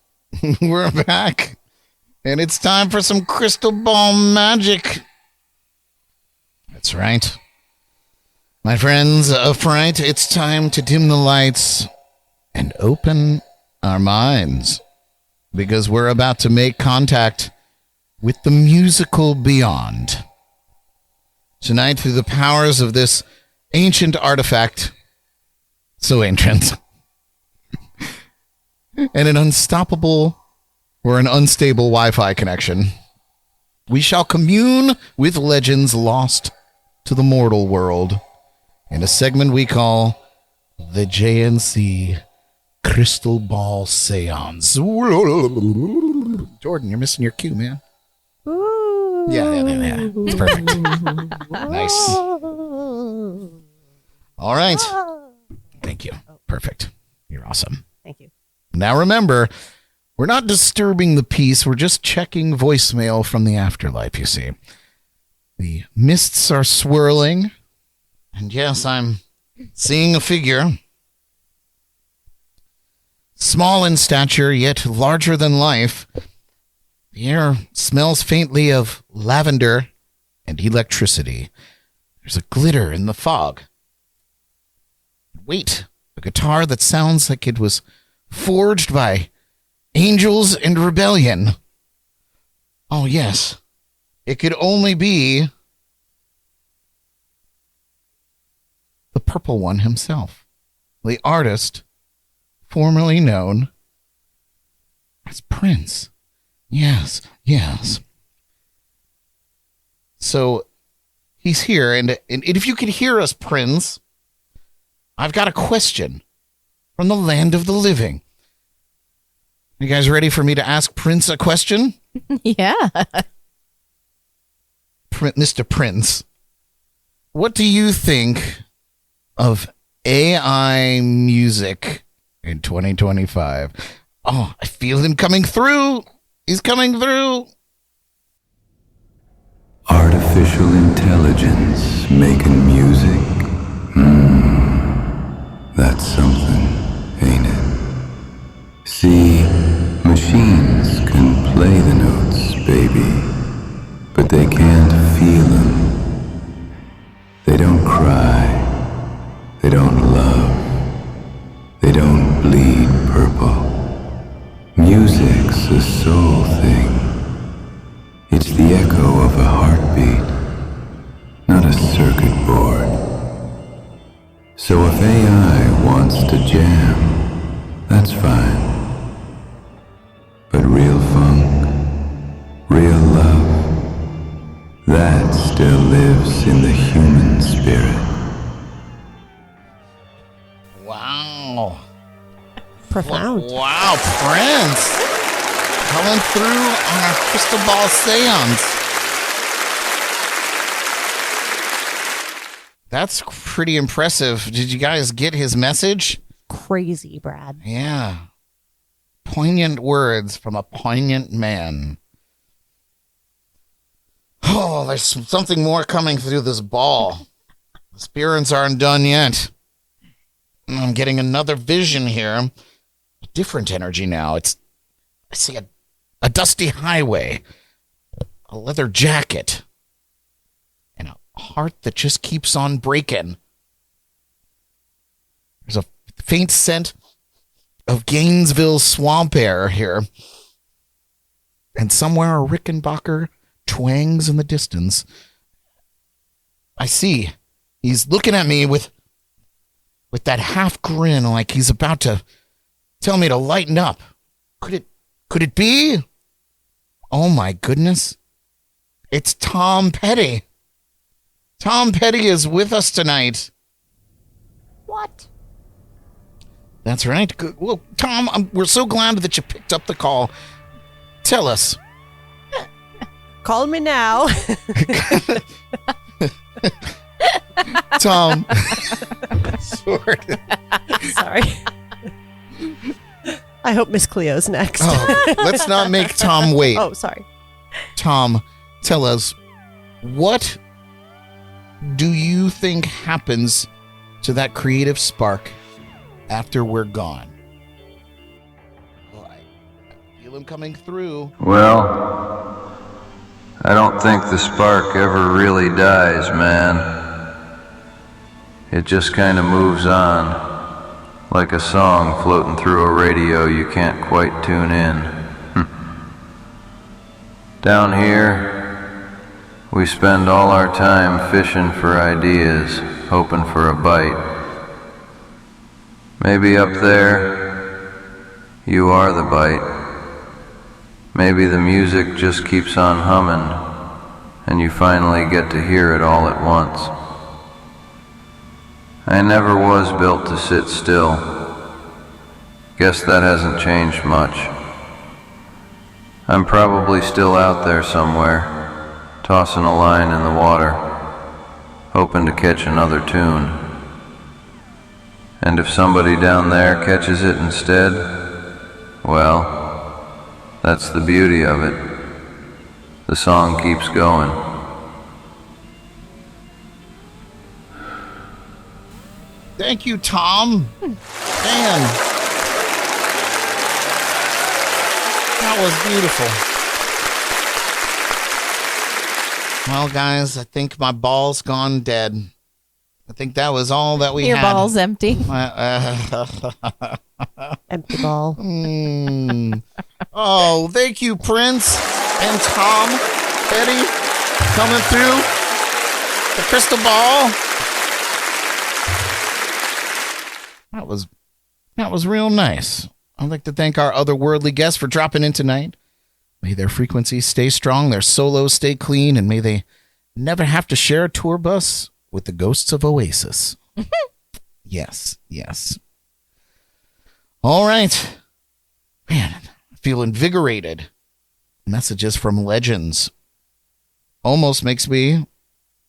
[SPEAKER 1] We're back. And it's time for some crystal ball magic. That's right. My friends of Fright, it's time to dim the lights and open our minds. Because we're about to make contact with the musical beyond. Tonight, through the powers of this ancient artifact, so ancient, and an unstoppable or an unstable Wi-Fi connection. We shall commune with legends lost to the mortal world in a segment we call the JNC Crystal Ball Séance. Jordan, you're missing your cue, man. Yeah. It's perfect. Nice. All right. Thank you. Perfect. You're awesome.
[SPEAKER 6] Thank you.
[SPEAKER 1] Now remember, we're not disturbing the peace. We're just checking voicemail from the afterlife, you see. The mists are swirling. And yes, I'm seeing a figure. Small in stature, yet larger than life. The air smells faintly of lavender and electricity. There's a glitter in the fog. Wait, a guitar that sounds like it was forged by angels and rebellion. Oh, yes. It could only be the purple one himself, the artist formerly known as Prince. Yes. So he's here, and if you could hear us, Prince, I've got a question from the land of the living. You guys ready for me to ask Prince a question?
[SPEAKER 2] Yeah.
[SPEAKER 1] Mr. Prince, what do you think of AI music in 2025? Oh, I feel him coming through. He's coming through.
[SPEAKER 9] Artificial intelligence making music. That's something, ain't it? See, machines can play the notes, baby, but they can't feel them. They don't cry. They don't love. They don't bleed purple. Music's a soul thing. It's the echo of a heartbeat, not a circuit board. So if AI wants to jam, that's fine. But real funk, real love, that still lives in the human spirit.
[SPEAKER 1] Wow.
[SPEAKER 6] Profound.
[SPEAKER 1] Wow, Prince. Coming through on our crystal ball seance. That's pretty impressive. Did you guys get his message?
[SPEAKER 6] Crazy, Brad.
[SPEAKER 1] Yeah. Poignant words from a poignant man. Oh, there's something more coming through this ball. The spirits aren't done yet. I'm getting another vision here. A different energy now. I see a dusty highway, a leather jacket, and a heart that just keeps on breaking. There's a faint scent of Gainesville swamp air here. And somewhere a Rickenbacker twangs in the distance. I see. He's looking at me with that half grin, like he's about to tell me to lighten up. Could it be? Oh my goodness. It's Tom Petty. Tom Petty is with us tonight.
[SPEAKER 7] What?
[SPEAKER 1] That's right. Well, Tom, we're so glad that you picked up the call. Tell us.
[SPEAKER 6] Call me now.
[SPEAKER 1] Tom.
[SPEAKER 6] Sorry. I hope Miss Cleo's next.
[SPEAKER 1] Oh, let's not make Tom wait.
[SPEAKER 6] Oh, sorry.
[SPEAKER 1] Tom, tell us, what do you think happens to that creative spark after we're gone? Oh, I feel him coming through.
[SPEAKER 9] Well, I don't think the spark ever really dies, man. It just kind of moves on, like a song floating through a radio you can't quite tune in. Down here, we spend all our time fishing for ideas, hoping for a bite. Maybe up there, You are the bite. Maybe the music just keeps on humming, and you finally get to hear it all at once. I never was built to sit still. Guess that hasn't changed much. I'm probably still out there somewhere, tossing a line in the water, hoping to catch another tune. And if somebody down there catches it instead, well, that's the beauty of it. The song keeps going.
[SPEAKER 1] Thank you, Tom. Man. That was beautiful. Well, guys, I think my ball's gone dead. I think that was all that we
[SPEAKER 2] Your
[SPEAKER 1] had.
[SPEAKER 2] ball's empty.
[SPEAKER 6] Empty ball.
[SPEAKER 1] Oh, thank you, Prince and Tom, Betty, coming through. The crystal ball. That was real nice. I'd like to thank our otherworldly guests for dropping in tonight. May their frequencies stay strong, their solos stay clean, and may they never have to share a tour bus with the ghosts of Oasis. Yes, yes. All right. Man, I feel invigorated. Messages from legends. Almost makes me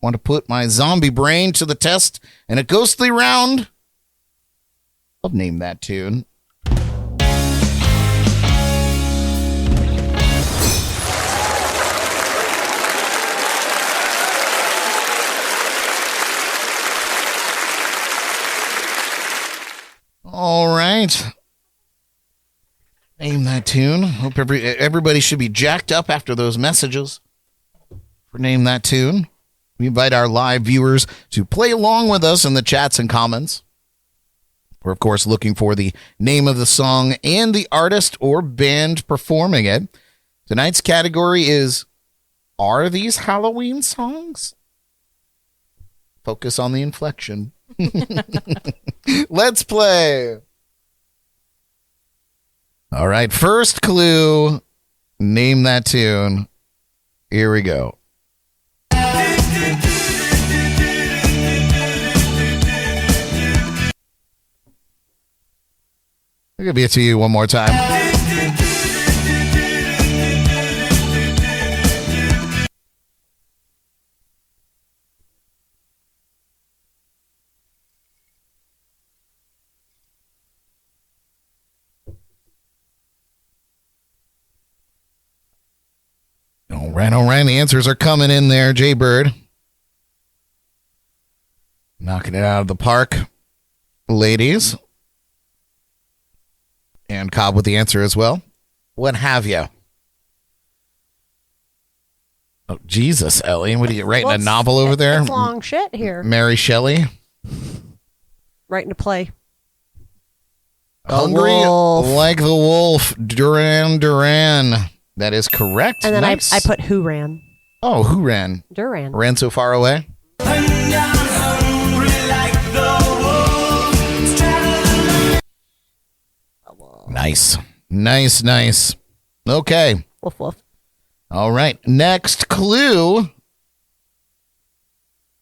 [SPEAKER 1] want to put my zombie brain to the test in a ghostly round. I'll name that tune. All right. Name that tune. Hope everybody should be jacked up after those messages for Name That Tune. We invite our live viewers to play along with us in the chats and comments. We're, of course, looking for the name of the song and the artist or band performing it. Tonight's category is, are these Halloween songs? Focus on the inflection. Let's play. All right, first clue. Name that tune. Here we go. I'll give it to you one more time. All right. The answers are coming in there, Jaybird. Knocking it out of the park, ladies. And Cobb with the answer as well. What have you? Oh, Jesus, Ellie. What are you writing, a novel over there?
[SPEAKER 6] It's long shit here.
[SPEAKER 1] Mary Shelley.
[SPEAKER 6] Writing a play.
[SPEAKER 1] Hungry
[SPEAKER 6] wolf.
[SPEAKER 1] like the wolf. Duran Duran. That is correct.
[SPEAKER 6] And then
[SPEAKER 1] nice.
[SPEAKER 6] I put who ran.
[SPEAKER 1] Oh, who ran?
[SPEAKER 6] Duran.
[SPEAKER 1] Ran so far away? Nice. Nice. Okay.
[SPEAKER 6] Woof woof.
[SPEAKER 1] All right. Next clue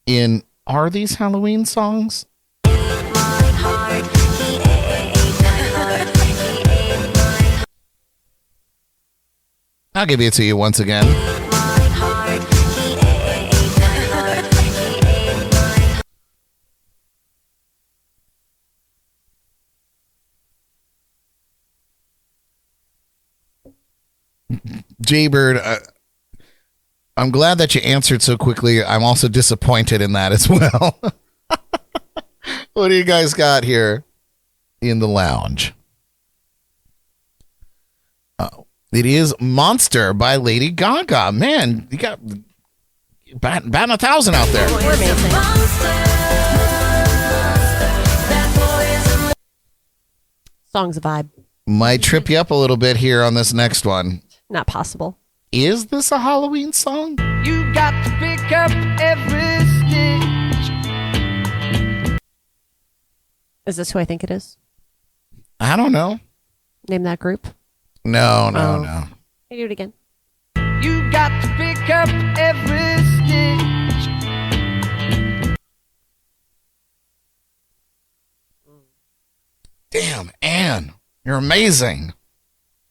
[SPEAKER 1] in Are These Halloween Songs? I'll give it to you once again. Jaybird, I'm glad that you answered so quickly. I'm also disappointed in that as well. What do you guys got here in the lounge? Oh, it is Monster by Lady Gaga. Man, you got batting 1,000 out there.
[SPEAKER 6] We're amazing. Song's a vibe.
[SPEAKER 1] Might trip you up a little bit here on this next one.
[SPEAKER 6] Not possible.
[SPEAKER 1] Is this a Halloween song?
[SPEAKER 8] You got to pick up every stitch.
[SPEAKER 6] Is this who I think it is?
[SPEAKER 1] I don't know.
[SPEAKER 6] Name that group.
[SPEAKER 1] No.
[SPEAKER 6] I do it again.
[SPEAKER 8] You got to pick up every stitch.
[SPEAKER 1] Damn, Anne, you're amazing.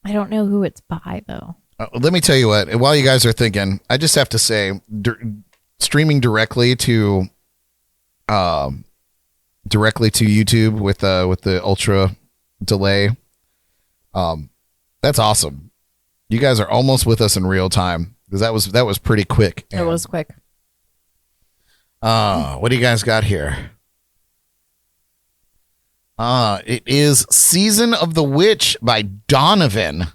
[SPEAKER 2] I don't know who it's by though.
[SPEAKER 1] Let me tell you what. While you guys are thinking, I just have to say, streaming directly to YouTube with the ultra delay. That's awesome. You guys are almost with us in real time because that was pretty quick.
[SPEAKER 2] It was quick.
[SPEAKER 1] What do you guys got here? It is Season of the Witch by Donovan.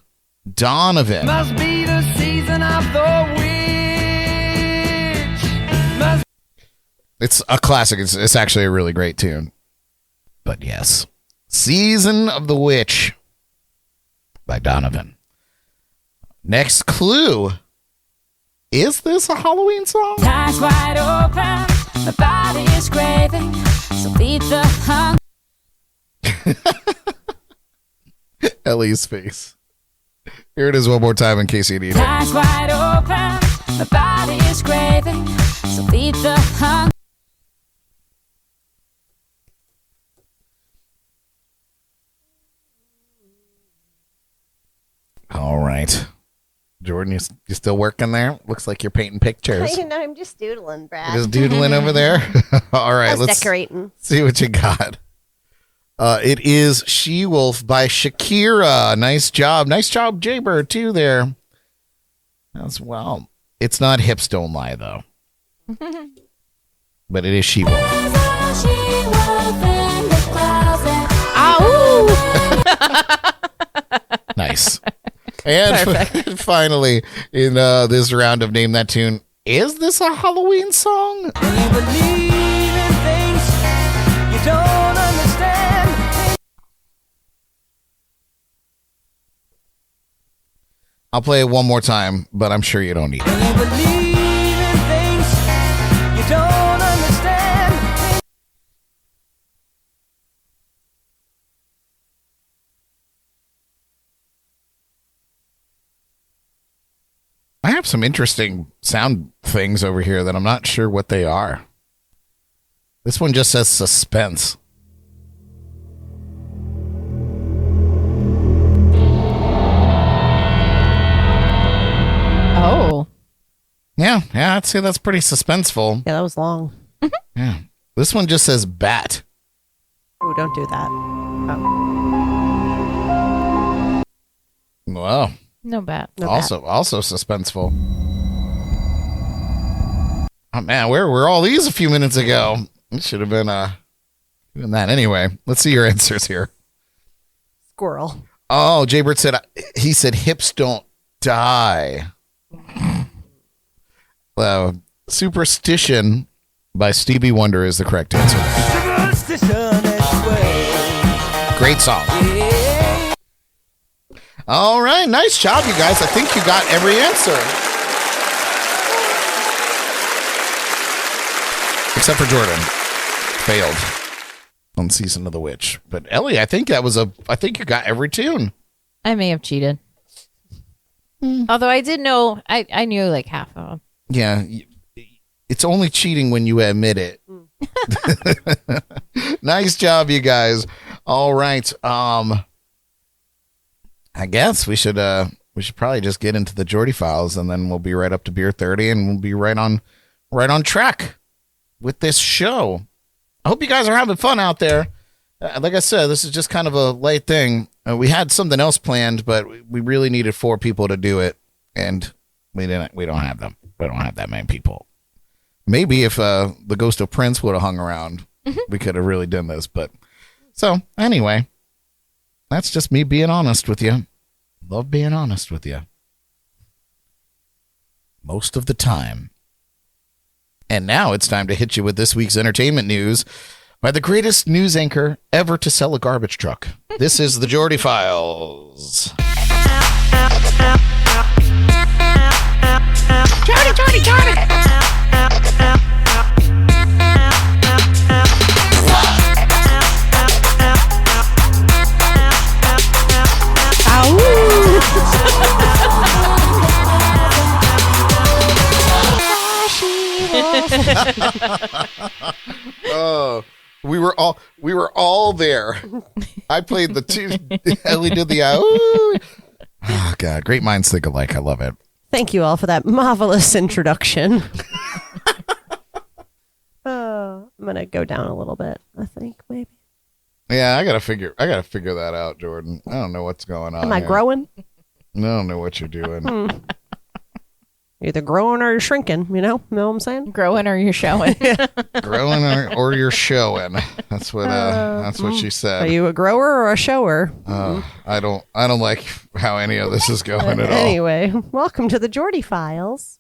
[SPEAKER 8] Must be the season of the witch.
[SPEAKER 1] It's a classic. It's actually a really great tune. But yes, Season of the Witch by Donovan. Next clue. Is this a Halloween song?
[SPEAKER 10] Eyes wide open, my body is craving, so feed the hunger.
[SPEAKER 1] Elly's face. Here it is one more time in case you need it.
[SPEAKER 10] Eyes wide open, my body is craving, so feed the hunger.
[SPEAKER 1] All right. Jordan, you still working there? Looks like you're painting pictures.
[SPEAKER 7] I'm just doodling, Brad.
[SPEAKER 1] Just doodling over there? All right, let's
[SPEAKER 7] decorating.
[SPEAKER 1] see what you got. It is She-Wolf by Shakira. Nice job, Jaybird, too, there. As well. It's not Hips Don't Lie, though. But it is She-Wolf. Nice. And finally, in this round of Name That Tune, is this a Halloween song?
[SPEAKER 8] You believe in things you don't understand.
[SPEAKER 1] I'll play it one more time, but I'm sure you don't need it.
[SPEAKER 8] You believe in things you don't understand.
[SPEAKER 1] I have some interesting sound things over here that I'm not sure what they are. This one just says suspense.
[SPEAKER 2] Oh.
[SPEAKER 1] Yeah, I'd say that's pretty suspenseful.
[SPEAKER 6] Yeah, that was long.
[SPEAKER 1] Yeah. This one just says bat.
[SPEAKER 6] Oh, don't do that. Oh.
[SPEAKER 1] Wow.
[SPEAKER 2] No bat.
[SPEAKER 1] Also suspenseful. Oh man, where were all these a few minutes ago? It should have been doing that anyway. Let's see your answers here.
[SPEAKER 6] Squirrel.
[SPEAKER 1] Oh, Jaybird said hips don't die. Superstition by Stevie Wonder is the correct answer. Great song. All right, nice job, you guys. I think you got every answer. Except for Jordan. Failed on Season of the Witch. But Elly, I think you got every tune.
[SPEAKER 2] I may have cheated. Although I did know, I knew like half of them.
[SPEAKER 1] Yeah, it's only cheating when you admit it. Nice job, you guys. All right. I guess we should probably just get into the Jordy Files, and then we'll be right up to beer 30, and we'll be right on track with this show. I hope you guys are having fun out there. Like I said, this is just kind of a light thing. We had something else planned, but we really needed 4 people to do it, and we don't have them. We don't have that many people. Maybe if the Ghost of Prince would have hung around, we could have really done this. But so anyway, that's just me being honest with you. Love being honest with you. Most of the time. And now it's time to hit you with this week's entertainment news by the greatest news anchor ever to sell a garbage truck. This is the Jordy Files. Jordy. Oh, we were all there. I played the two. Ellie did the ooh. Oh God, great minds think alike. I love it.
[SPEAKER 6] Thank you all for that marvelous introduction. I'm gonna go down a little bit, I think, maybe.
[SPEAKER 1] Yeah, I gotta figure that out, Jordan. I don't know what's going on.
[SPEAKER 6] Am I
[SPEAKER 1] here.
[SPEAKER 6] growing?
[SPEAKER 1] I don't know what you're doing.
[SPEAKER 6] You're either growing or you're shrinking, know what I'm saying?
[SPEAKER 2] Growing or you're showing.
[SPEAKER 1] Growing or you're showing. That's what she said.
[SPEAKER 6] Are you a grower or a shower?
[SPEAKER 1] I don't like how any of this is going at all.
[SPEAKER 6] Anyway, welcome to the Jordy Files.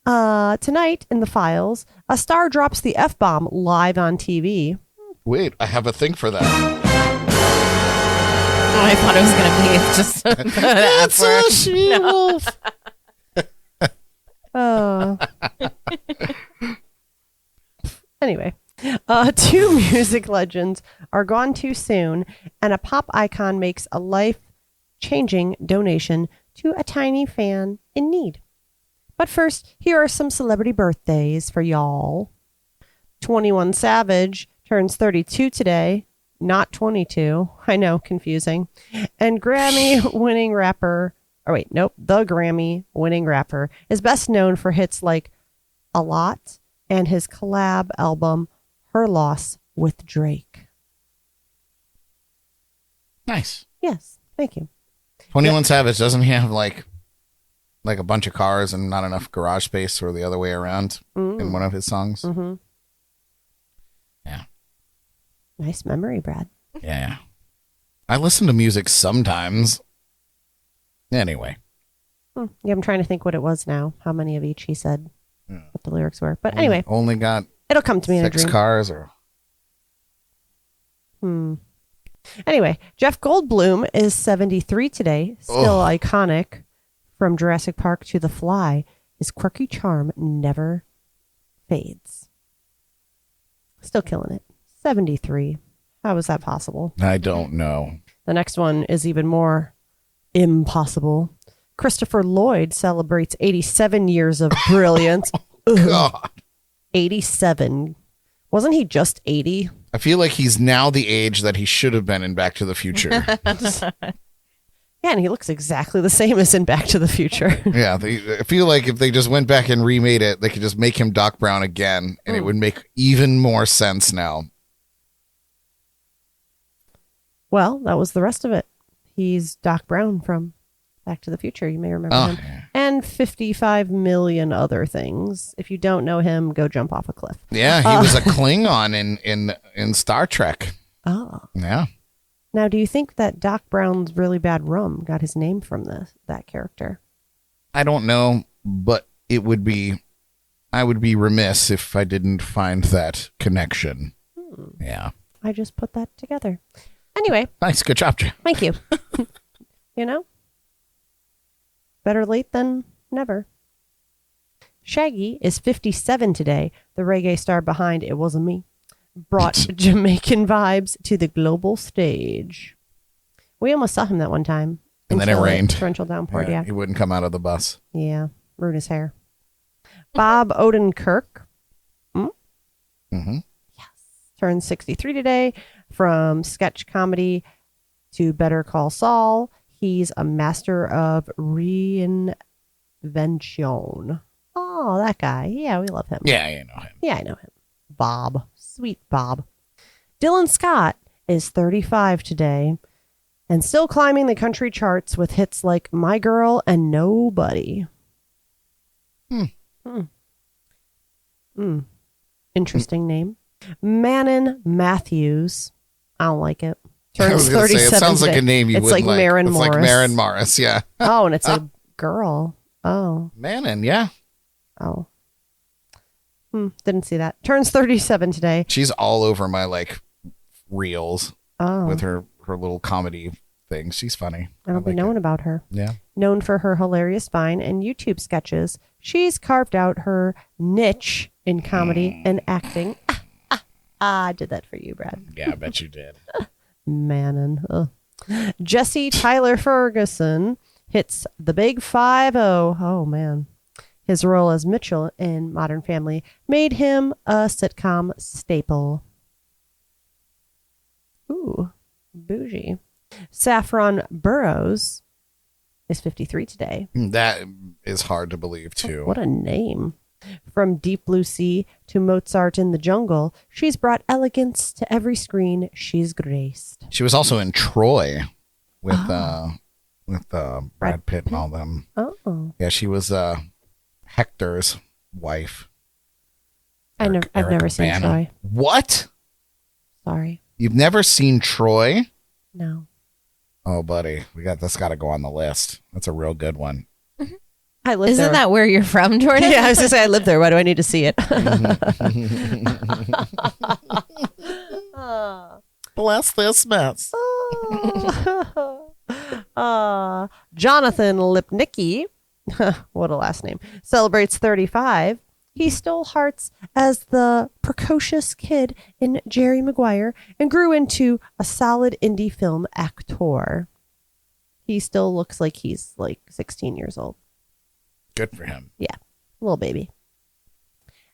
[SPEAKER 6] Tonight in the Files, a star drops the F-bomb live on TV.
[SPEAKER 1] Wait, I have a thing for that.
[SPEAKER 2] Oh, I thought it was going to be just
[SPEAKER 1] It's a she-wolf.
[SPEAKER 6] Anyway, two music legends are gone too soon, and a pop icon makes a life-changing donation to a tiny fan in need. But first, here are some celebrity birthdays for y'all. 21 Savage turns 32 today, not 22. I know, confusing. And Grammy-winning rapper... the Grammy-winning rapper is best known for hits like A Lot and his collab album, Her Loss with Drake.
[SPEAKER 1] Nice.
[SPEAKER 6] Yes, thank you.
[SPEAKER 1] 21 Savage, doesn't he have like a bunch of cars and not enough garage space, or the other way around in one of his songs?
[SPEAKER 6] Mm-hmm.
[SPEAKER 1] Yeah.
[SPEAKER 6] Nice memory, Brad.
[SPEAKER 1] Yeah. I listen to music sometimes. Anyway.
[SPEAKER 6] Yeah, I'm trying to think what it was now. How many of each he said what the lyrics were. But anyway.
[SPEAKER 1] Only got
[SPEAKER 6] it'll come to me in a dream.
[SPEAKER 1] 6 cars or...
[SPEAKER 6] Anyway, Jeff Goldblum is 73 today. Still iconic. From Jurassic Park to The Fly, his quirky charm never fades. Still killing it. 73. How is that possible?
[SPEAKER 1] I don't know.
[SPEAKER 6] The next one is even more impossible. Christopher Lloyd celebrates 87 years of brilliance.
[SPEAKER 1] God.
[SPEAKER 6] 87. Wasn't he just 80?
[SPEAKER 1] I feel like he's now the age that he should have been in Back to the Future.
[SPEAKER 6] Yeah, and he looks exactly the same as in Back to the Future.
[SPEAKER 1] Yeah, I feel like if they just went back and remade it, they could just make him Doc Brown again, and it would make even more sense now.
[SPEAKER 6] Well, that was the rest of it. He's Doc Brown from Back to the Future. You may remember him.
[SPEAKER 1] Yeah.
[SPEAKER 6] And 55 million other things. If you don't know him, go jump off a cliff.
[SPEAKER 1] Yeah, he was a Klingon in Star Trek.
[SPEAKER 6] Oh.
[SPEAKER 1] Yeah.
[SPEAKER 6] Now, do you think that Doc Brown's really bad rum got his name from that character?
[SPEAKER 1] I don't know, but I would be remiss if I didn't find that connection. Yeah.
[SPEAKER 6] I just put that together. Anyway.
[SPEAKER 1] Nice. Good job, Jim.
[SPEAKER 6] Thank you. Better late than never. Shaggy is 57 today. The reggae star behind It Wasn't Me brought Jamaican vibes to the global stage. We almost saw him that one time.
[SPEAKER 1] And then it rained.
[SPEAKER 6] Torrential downpour, yeah.
[SPEAKER 1] He wouldn't come out of the bus.
[SPEAKER 6] Yeah, ruined his hair. Bob Odenkirk.
[SPEAKER 1] Mm-hmm.
[SPEAKER 6] Yes. Turned 63 today. From sketch comedy to Better Call Saul, he's a master of reinvention. Oh, that guy. Yeah, we love him.
[SPEAKER 1] Yeah, I know him.
[SPEAKER 6] Yeah, I know him. Bob. Sweet Bob. Dylan Scott is 35 today and still climbing the country charts with hits like My Girl and Nobody. Interesting name. Manon Matthews. I don't like it. Turns 37
[SPEAKER 1] it sounds like a name you
[SPEAKER 6] it's
[SPEAKER 1] wouldn't
[SPEAKER 6] like. Maren
[SPEAKER 1] it's
[SPEAKER 6] Morris.
[SPEAKER 1] like Maren Morris, yeah.
[SPEAKER 6] Oh, and it's a girl. Oh.
[SPEAKER 1] Manon, yeah.
[SPEAKER 6] Oh. Didn't see that. Turns 37 today.
[SPEAKER 1] She's all over my reels with her little comedy things. She's funny.
[SPEAKER 6] I'll be knowing about her.
[SPEAKER 1] Yeah.
[SPEAKER 6] Known for her hilarious spine and YouTube sketches, she's carved out her niche in comedy and acting. I did that for you, Brad.
[SPEAKER 1] Yeah, I bet you did.
[SPEAKER 6] Manon. Ugh. Jesse Tyler Ferguson hits the big 5-0. Oh, man. His role as Mitchell in Modern Family made him a sitcom staple. Ooh, bougie. Saffron Burrows is 53 today.
[SPEAKER 1] That is hard to believe, too.
[SPEAKER 6] What a name. From Deep Blue Sea to Mozart in the Jungle, she's brought elegance to every screen she's graced.
[SPEAKER 1] She was also in Troy with Brad Pitt and all them.
[SPEAKER 6] Oh.
[SPEAKER 1] Yeah, she was Hector's wife.
[SPEAKER 6] I've never seen
[SPEAKER 1] Bana.
[SPEAKER 6] Troy.
[SPEAKER 1] What?
[SPEAKER 6] Sorry.
[SPEAKER 1] You've never seen Troy?
[SPEAKER 6] No.
[SPEAKER 1] Oh, buddy, that's got to go on the list. That's a real good one.
[SPEAKER 6] I live
[SPEAKER 2] Isn't
[SPEAKER 6] there.
[SPEAKER 2] that where you're from, Jordan?
[SPEAKER 6] Yeah, I was going to say I live there. Why do I need to see it?
[SPEAKER 1] Bless this mess.
[SPEAKER 6] Jonathan Lipnicki, what a last name, celebrates 35. He stole hearts as the precocious kid in Jerry Maguire and grew into a solid indie film actor. He still looks like he's like 16 years old.
[SPEAKER 1] Good for him.
[SPEAKER 6] Yeah, little baby.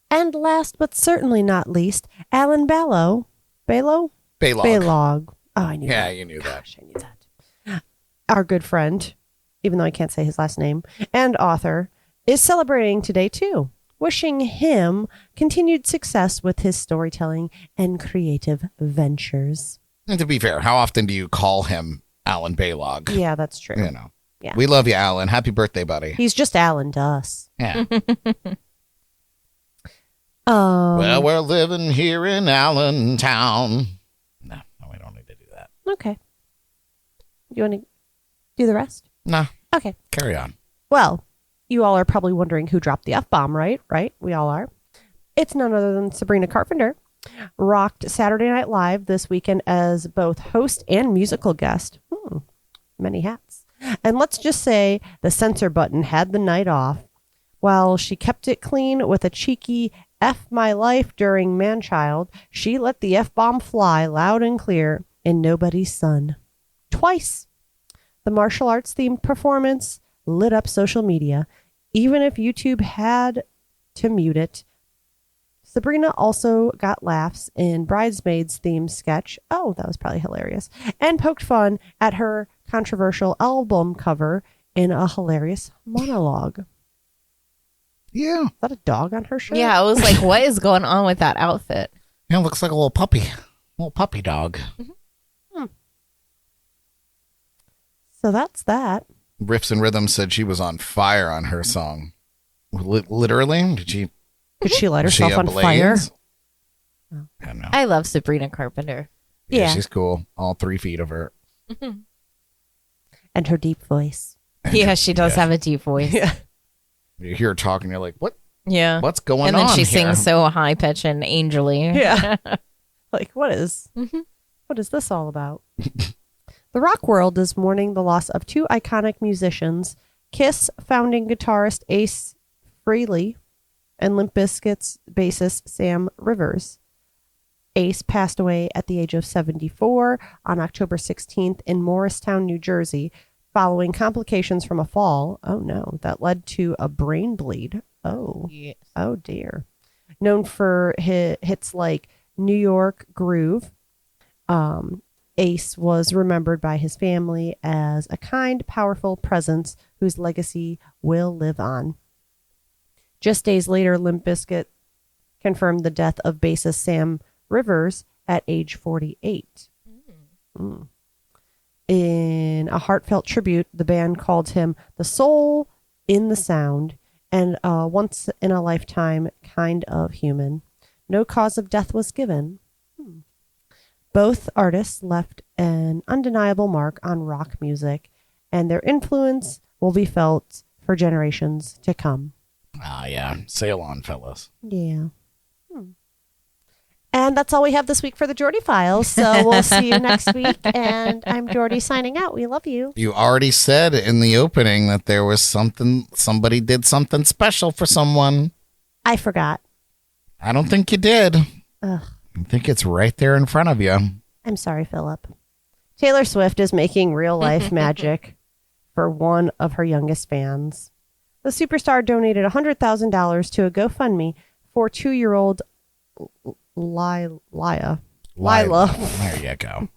[SPEAKER 6] And last but certainly not least, Alan Balog.
[SPEAKER 1] Baylog.
[SPEAKER 6] Oh, I knew that.
[SPEAKER 1] Yeah, you knew that.
[SPEAKER 6] Gosh, I knew that. Our good friend, even though I can't say his last name, and author, is celebrating today too. Wishing him continued success with his storytelling and creative ventures.
[SPEAKER 1] And to be fair, how often do you call him Alan Baylog?
[SPEAKER 6] Yeah, that's true.
[SPEAKER 1] You know.
[SPEAKER 6] Yeah.
[SPEAKER 1] We love you, Alan. Happy birthday, buddy.
[SPEAKER 6] He's just Alan to us.
[SPEAKER 1] Yeah. Well, we're living here in Allentown. No, we don't need to do that.
[SPEAKER 6] Okay. You want to do the rest?
[SPEAKER 1] No.
[SPEAKER 6] Okay.
[SPEAKER 1] Carry on.
[SPEAKER 6] Well, you all are probably wondering who dropped the F-bomb, right? Right? We all are. It's none other than Sabrina Carpenter. Rocked Saturday Night Live this weekend as both host and musical guest. Many hats. And let's just say the censor button had the night off. While she kept it clean with a cheeky F my life during Manchild, she let the F-bomb fly loud and clear in Nobody's Son. Twice. The martial arts themed performance lit up social media, even if YouTube had to mute it. Sabrina also got laughs in Bridesmaids themed sketch. Oh, that was probably hilarious. And poked fun at her controversial album cover in a hilarious monologue.
[SPEAKER 1] Yeah.
[SPEAKER 6] Is that a dog on her shirt?
[SPEAKER 2] Yeah, I was like, what is going on with that outfit?
[SPEAKER 1] Yeah, looks like a little puppy. Little puppy dog.
[SPEAKER 6] So that's that.
[SPEAKER 1] Riffs and Rhythms said she was on fire on her song. Literally? Did she
[SPEAKER 6] light
[SPEAKER 1] was she
[SPEAKER 6] herself on
[SPEAKER 1] ablaze?
[SPEAKER 6] fire?
[SPEAKER 1] I don't know.
[SPEAKER 2] I love Sabrina Carpenter.
[SPEAKER 1] Yeah, she's cool. All 3 feet of her.
[SPEAKER 6] And her deep voice.
[SPEAKER 2] Yeah, she does have a deep voice.
[SPEAKER 6] Yeah.
[SPEAKER 1] You hear her talking, you're like, what?
[SPEAKER 2] Yeah.
[SPEAKER 1] What's going on
[SPEAKER 2] And then she
[SPEAKER 1] here?
[SPEAKER 2] sings so high pitched and angely.
[SPEAKER 6] Yeah. Like, what is this all about? The rock world is mourning the loss of 2 iconic musicians, Kiss founding guitarist Ace Frehley and Limp Bizkit's bassist Sam Rivers. Ace passed away at the age of 74 on October 16th in Morristown, New Jersey, following complications from a fall. Oh no, that led to a brain bleed. Oh,
[SPEAKER 2] yes.
[SPEAKER 6] Oh dear. Known for hits like New York Groove, Ace was remembered by his family as a kind, powerful presence whose legacy will live on. Just days later, Limp Bizkit confirmed the death of bassist Sam Rivers at age 48. In a heartfelt tribute, the band called him the soul in the sound and a once-in-a-lifetime kind of human. No cause of death was given. Both artists left an undeniable mark on rock music, and their influence will be felt for generations to come.
[SPEAKER 1] Ah, yeah. Sail on, fellas.
[SPEAKER 6] Yeah. And that's all we have this week for the Jordy Files. So we'll see you next week. And I'm Jordy signing out. We love you.
[SPEAKER 1] You already said in the opening that there was somebody did something special for someone.
[SPEAKER 6] I forgot.
[SPEAKER 1] I don't think you did.
[SPEAKER 6] Ugh.
[SPEAKER 1] I think it's right there in front of you.
[SPEAKER 6] I'm sorry, Philip. Taylor Swift is making real life magic for one of her youngest fans. The superstar donated $100,000 to a GoFundMe for 2-year-old Lila,
[SPEAKER 1] There you go.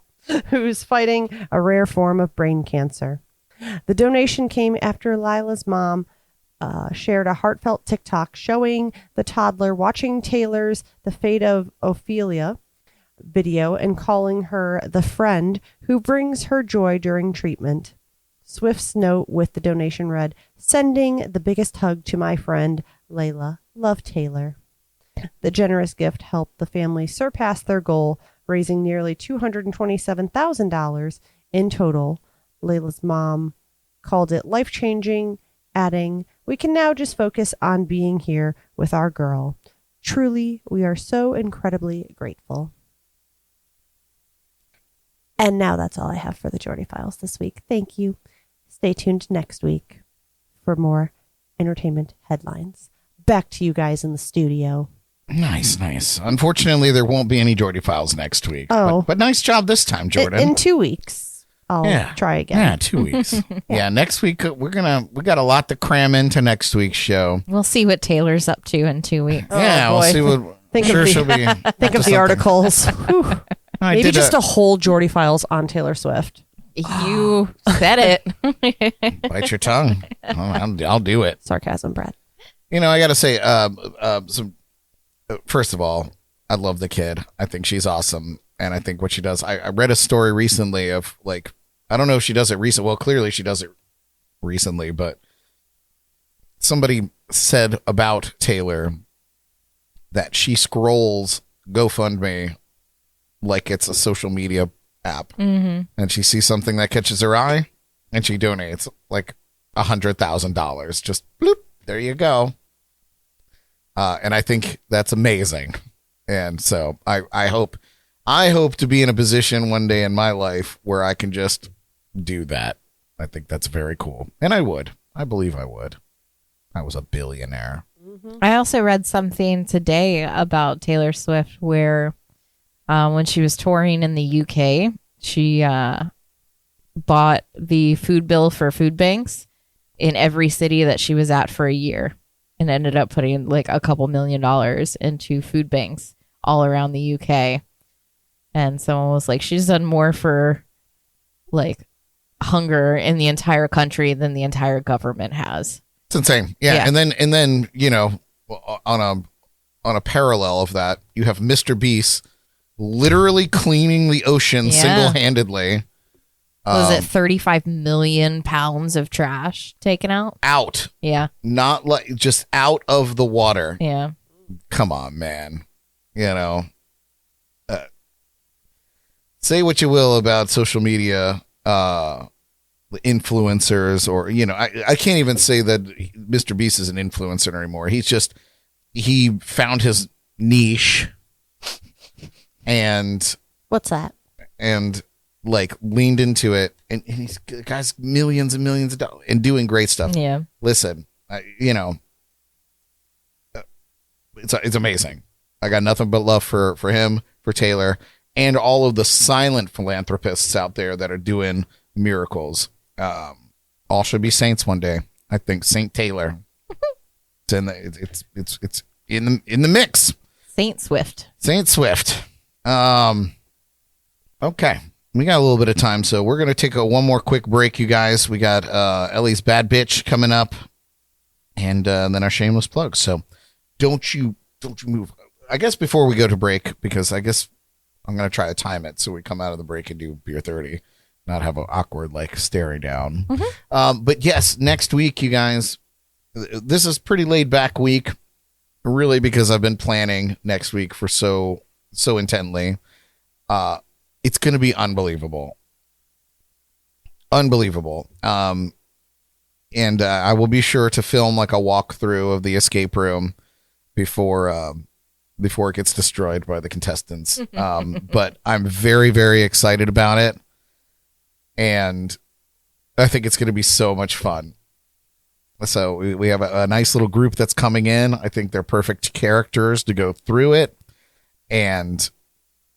[SPEAKER 6] who's fighting a rare form of brain cancer. The donation came after Lila's mom shared a heartfelt TikTok showing the toddler watching Taylor's The Fate of Ophelia video and calling her the friend who brings her joy during treatment. Swift's note with the donation read, "Sending the biggest hug to my friend, Layla. Love, Taylor." The generous gift helped the family surpass their goal, raising nearly $227,000 in total. Layla's mom called it life-changing, adding, "We can now just focus on being here with our girl. Truly, we are so incredibly grateful." And now that's all I have for the Jordy Files this week. Thank you. Stay tuned next week for more entertainment headlines. Back to you guys in the studio.
[SPEAKER 1] Nice. Unfortunately, there won't be any Jordy Files next week.
[SPEAKER 6] Oh.
[SPEAKER 1] But nice job this time, Jordan.
[SPEAKER 6] In 2 weeks, I'll try again.
[SPEAKER 1] Yeah, 2 weeks. Yeah, next week we got a lot to cram into next week's show.
[SPEAKER 2] We'll see what Taylor's up to in 2 weeks.
[SPEAKER 1] Yeah, we'll
[SPEAKER 6] boy.
[SPEAKER 1] see what.
[SPEAKER 6] Think
[SPEAKER 1] sure
[SPEAKER 6] of the,
[SPEAKER 1] she'll be.
[SPEAKER 6] think of the articles. Whew. Maybe just a whole Jordy Files on Taylor Swift.
[SPEAKER 2] You said it.
[SPEAKER 1] Bite your tongue. I'll do it.
[SPEAKER 6] Sarcasm, Brad.
[SPEAKER 1] You know, I got to say, first of all, I love the kid. I think she's awesome. And I think what she does, I read a story recently of like, I don't know if she does it recent. Well, clearly she does it recently, but somebody said about Taylor that she scrolls GoFundMe like it's a social media app. Mm-hmm. And she sees something that catches her eye and she donates like $100,000. Just bloop, there you go. And I think that's amazing. And so I hope to be in a position one day in my life where I can just do that. I think that's very cool. And I believe I would. I was a billionaire.
[SPEAKER 2] Mm-hmm. I also read something today about Taylor Swift where when she was touring in the UK, she bought the food bill for food banks in every city that she was at for a year and ended up putting like a couple $1 million into food banks all around the UK. And someone was like, she's done more for like hunger in the entire country than the entire government has.
[SPEAKER 1] It's insane. Yeah. And then, you know, on a parallel of that, you have Mr. Beast literally cleaning the ocean single-handedly.
[SPEAKER 2] Was it 35 million pounds of trash taken out?
[SPEAKER 1] Out.
[SPEAKER 2] Yeah.
[SPEAKER 1] Not like just out of the water.
[SPEAKER 2] Yeah.
[SPEAKER 1] Come on, man. You know, say what you will about social media, influencers, or, you know, I can't even say that Mr. Beast is an influencer anymore. He found his niche. And
[SPEAKER 7] what's that?
[SPEAKER 1] And like leaned into it, and he's guys millions and millions of dollars and doing great stuff.
[SPEAKER 2] Yeah.
[SPEAKER 1] Listen, you know, it's amazing. I got nothing but love for him, for Taylor, and all of the silent philanthropists out there that are doing miracles. All should be saints one day. I think Saint Taylor. It's in the mix.
[SPEAKER 2] Saint Swift.
[SPEAKER 1] Okay. We got a little bit of time, so we're going to take one more quick break, you guys. We got Elly's Bad Bitch coming up, and then our shameless plug. So don't you move. I guess before we go to break, because I guess I'm going to try to time it so we come out of the break and do Beer 30, not have an awkward, like, staring down. Mm-hmm. But yes, next week, you guys, this is pretty laid back week, really, because I've been planning next week for so intently. It's going to be unbelievable. And I will be sure to film like a walkthrough of the escape room before it gets destroyed by the contestants. But I'm very, very excited about it. And I think it's going to be so much fun. So we have a nice little group that's coming in. I think they're perfect characters to go through it. And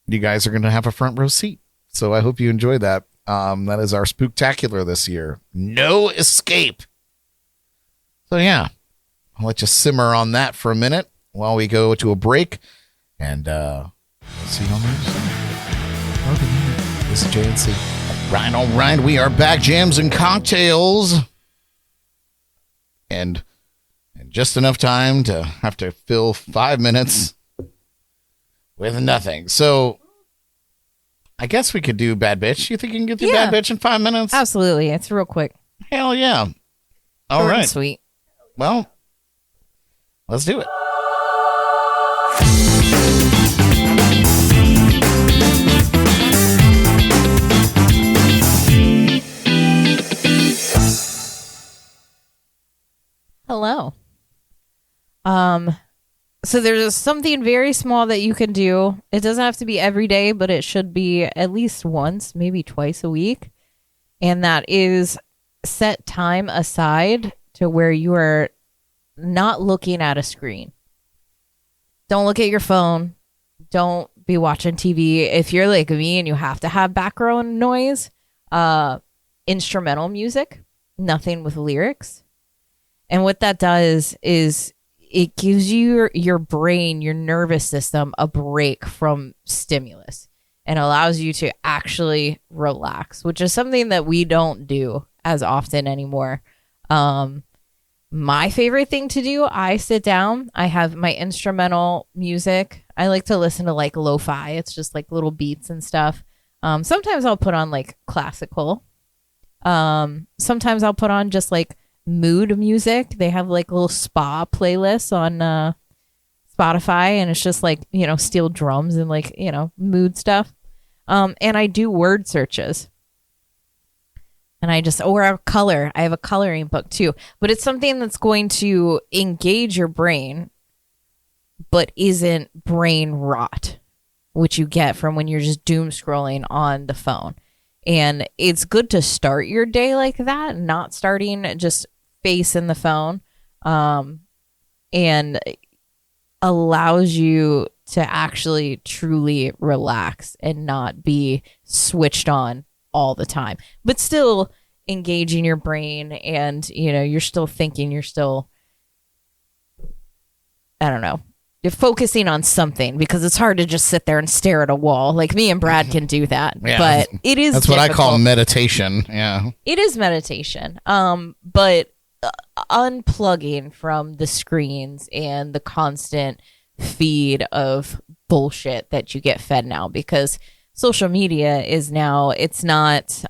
[SPEAKER 1] you guys are going to have a front row seat. So I hope you enjoy that. That is our spooktacular this year. No escape. So yeah, I'll let you simmer on that for a minute while we go to a break, and we'll see you on the other side. Okay, this is JNC. All right, we are back, jams and cocktails, and just enough time to have to fill 5 minutes with nothing. So I guess we could do Bad Bitch. You think you can get through Bad Bitch in 5 minutes?
[SPEAKER 2] Absolutely. It's real quick.
[SPEAKER 1] Hell yeah. All
[SPEAKER 2] Short and
[SPEAKER 1] right.
[SPEAKER 2] sweet.
[SPEAKER 1] Well, let's do it.
[SPEAKER 2] Hello. So there's something very small that you can do. It doesn't have to be every day, but it should be at least once, maybe twice a week. And that is set time aside to where you are not looking at a screen. Don't look at your phone. Don't be watching TV. If you're like me and you have to have background noise, instrumental music, nothing with lyrics. And what that does is it gives your brain, your nervous system, a break from stimulus and allows you to actually relax, which is something that we don't do as often anymore. My favorite thing to do, I sit down, I have my instrumental music. I like to listen to like lo-fi. It's just like little beats and stuff. Sometimes I'll put on like classical. Sometimes I'll put on just like mood music. They have like little spa playlists on Spotify, and it's just like, you know, steel drums and like, you know, mood stuff. And I do word searches. And or a color. I have a coloring book too. But it's something that's going to engage your brain, but isn't brain rot, which you get from when you're just doom scrolling on the phone. And it's good to start your day like that, not starting just face in the phone, and allows you to actually truly relax and not be switched on all the time, but still engaging your brain. And, you know, you're still thinking, you're still, I don't know, you're focusing on something, because it's hard to just sit there and stare at a wall. Like me and Brad can do that, but it is
[SPEAKER 1] that's
[SPEAKER 2] difficult.
[SPEAKER 1] what I call meditation. Yeah,
[SPEAKER 2] it is meditation. But unplugging from the screens and the constant feed of bullshit that you get fed now, because social media is now, it's not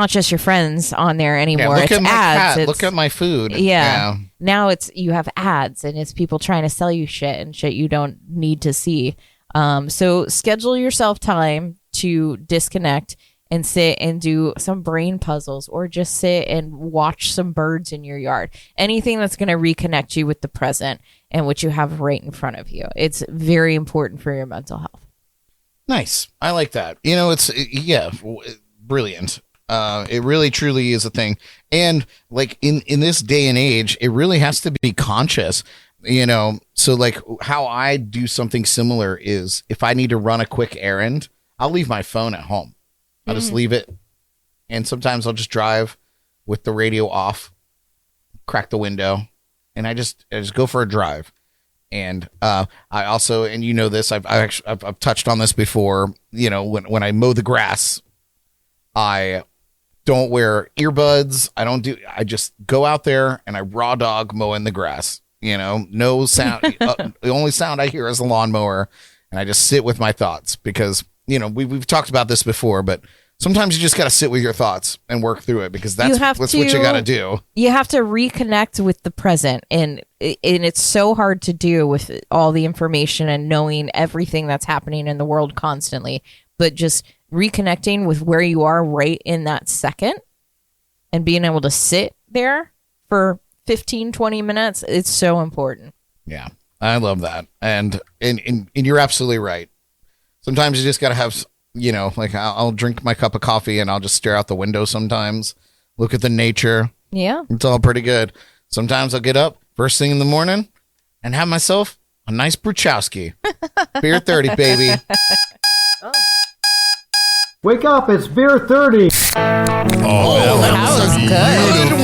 [SPEAKER 2] just your friends on there anymore.
[SPEAKER 1] Look
[SPEAKER 2] it's
[SPEAKER 1] at my
[SPEAKER 2] ads.
[SPEAKER 1] cat. Look at my food.
[SPEAKER 2] Yeah. Now you have ads, and it's people trying to sell you shit and shit you don't need to see. So schedule yourself time to disconnect and sit and do some brain puzzles, or just sit and watch some birds in your yard. Anything that's going to reconnect you with the present and what you have right in front of you. It's very important for your mental health.
[SPEAKER 1] Nice. I like that. You know, brilliant. It really truly is a thing. And like in this day and age, it really has to be conscious, you know. So like how I do something similar is, if I need to run a quick errand, I'll leave my phone at home. I'll just leave it. And sometimes I'll just drive with the radio off, crack the window, and I just go for a drive. And I also, and you know this, I've touched on this before, you know, when I mow the grass, I don't wear earbuds. I just go out there and I raw dog mow in the grass, you know, no sound. The only sound I hear is the lawnmower, and I just sit with my thoughts, because, you know, we've talked about this before, but sometimes you just got to sit with your thoughts and work through it, because that's what you got to do. You
[SPEAKER 2] have to reconnect with the present, and it's so hard to do with all the information and knowing everything that's happening in the world constantly, but just reconnecting with where you are right in that second and being able to sit there for 15, 20 minutes. It's so important.
[SPEAKER 1] Yeah, I love that. And you're absolutely right. Sometimes you just got to have, you know, like I'll drink my cup of coffee and I'll just stare out the window sometimes, look at the nature.
[SPEAKER 2] Yeah.
[SPEAKER 1] It's all pretty good. Sometimes I'll get up first thing in the morning and have myself a nice Bruchowski. Beer 30, baby.
[SPEAKER 6] Oh.
[SPEAKER 11] Wake up, it's beer 30.
[SPEAKER 1] Oh, that was good.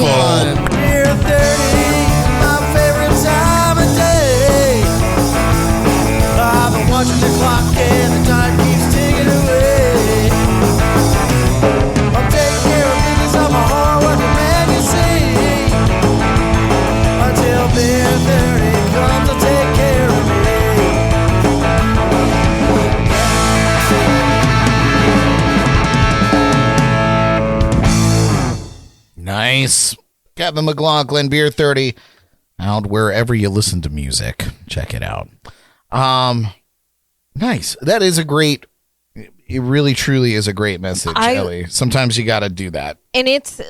[SPEAKER 1] Nice. Kevin McLaughlin, Beer 30. Out wherever you listen to music. Check it out. Nice. That is a great, it really truly is a great message, Ellie. Sometimes you got to do that.
[SPEAKER 2] And it's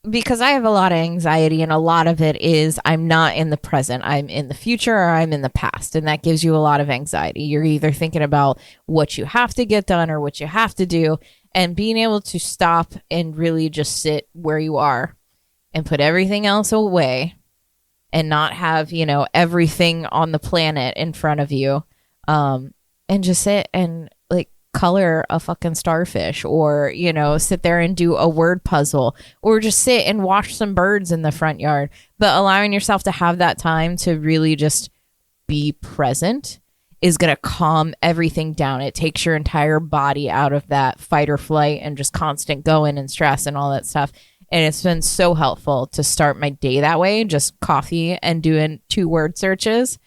[SPEAKER 2] because I have a lot of anxiety, and a lot of it is I'm not in the present. I'm in the future or I'm in the past. And that gives you a lot of anxiety. You're either thinking about what you have to get done or what you have to do. And being able to stop and really just sit where you are and put everything else away and not have, everything on the planet in front of you. And just sit and like color a fucking starfish, or, sit there and do a word puzzle, or just sit and watch some birds in the front yard. But allowing yourself to have that time to really just be present is going to calm everything down. It takes your entire body out of that fight or flight and just constant going and stress and all that stuff. And it's been so helpful to start my day that way, just coffee and doing 2 word searches.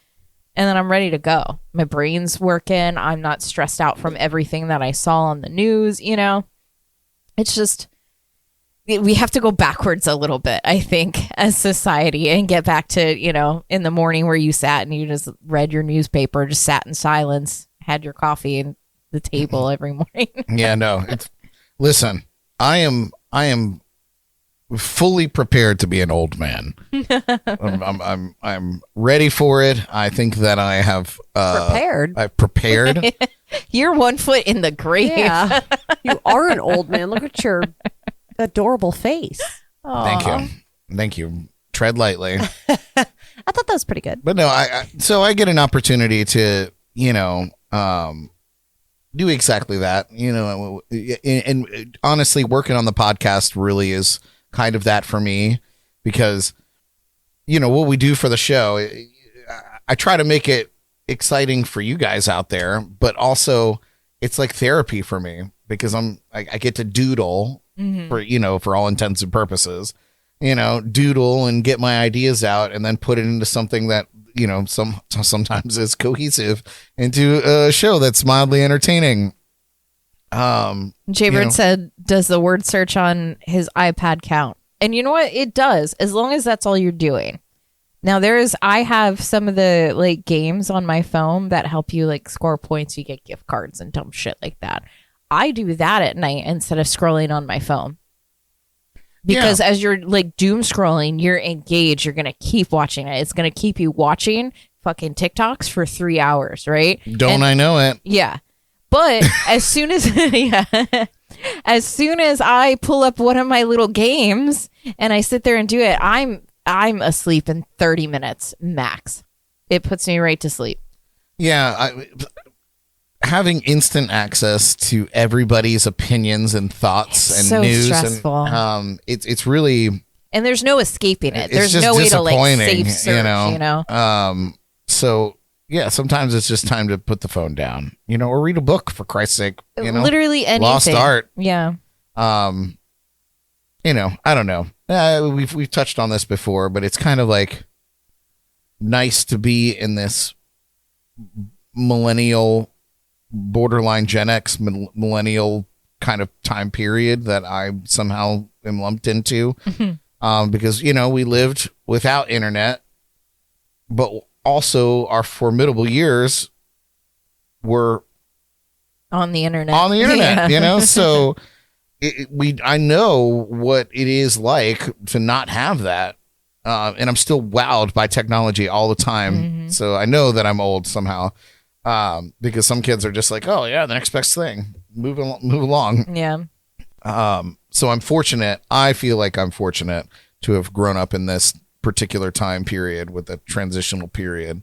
[SPEAKER 2] And then I'm ready to go. My brain's working. I'm not stressed out from everything that I saw on the news. It's just, we have to go backwards a little bit, I think, as society, and get back to, in the morning where you sat and you just read your newspaper, just sat in silence, had your coffee and the table every morning.
[SPEAKER 1] Yeah, no. Listen, I am fully prepared to be an old man. I'm ready for it. I think that I have
[SPEAKER 2] prepared.
[SPEAKER 1] I've prepared.
[SPEAKER 2] You're 1 foot in the grave.
[SPEAKER 6] Yeah. You are an old man. Look at your adorable face.
[SPEAKER 1] Aww. Thank you. Tread lightly.
[SPEAKER 7] I thought that was pretty good.
[SPEAKER 1] But no, so I get an opportunity to, do exactly that, and honestly, working on the podcast really is kind of that for me, because, what we do for the show, I try to make it exciting for you guys out there, but also it's like therapy for me, because I get to doodle for all intents and purposes, doodle and get my ideas out and then put it into something that, sometimes is cohesive into a show that's mildly entertaining.
[SPEAKER 2] Jaybird said, does the word search on his iPad count? And you know what? It does, as long as that's all you're doing. Now, I have some of the games on my phone that help you score points. You get gift cards and dumb shit like that. I do that at night instead of scrolling on my phone. Because as you're doom scrolling, you're engaged. You're going to keep watching it. It's going to keep you watching fucking TikToks for 3 hours, right?
[SPEAKER 1] I know it.
[SPEAKER 2] Yeah. But as soon as as soon as I pull up one of my little games and I sit there and do it, I'm asleep in 30 minutes max. It puts me right to sleep.
[SPEAKER 1] Yeah, having instant access to everybody's opinions and thoughts and
[SPEAKER 2] so
[SPEAKER 1] news,
[SPEAKER 2] stressful.
[SPEAKER 1] And it's really,
[SPEAKER 2] and there's no escaping it.
[SPEAKER 1] It's
[SPEAKER 2] There's no way to
[SPEAKER 1] disappointing,
[SPEAKER 2] safe search,
[SPEAKER 1] So yeah, sometimes it's just time to put the phone down, or read a book, for Christ's sake.
[SPEAKER 2] Literally anything.
[SPEAKER 1] Lost art.
[SPEAKER 2] Yeah.
[SPEAKER 1] I don't know. We've touched on this before, but it's kind of nice to be in this millennial, borderline Gen X millennial kind of time period that I somehow am lumped into. Because, we lived without internet, but also our formidable years were
[SPEAKER 2] on the internet.
[SPEAKER 1] Yeah. So I know what it is like to not have that. And I'm still wowed by technology all the time. So I know that I'm old somehow. Because some kids are just oh yeah, the next best thing. Move along.
[SPEAKER 2] Yeah.
[SPEAKER 1] So I'm fortunate. I feel like I'm fortunate to have grown up in this particular time period with a transitional period.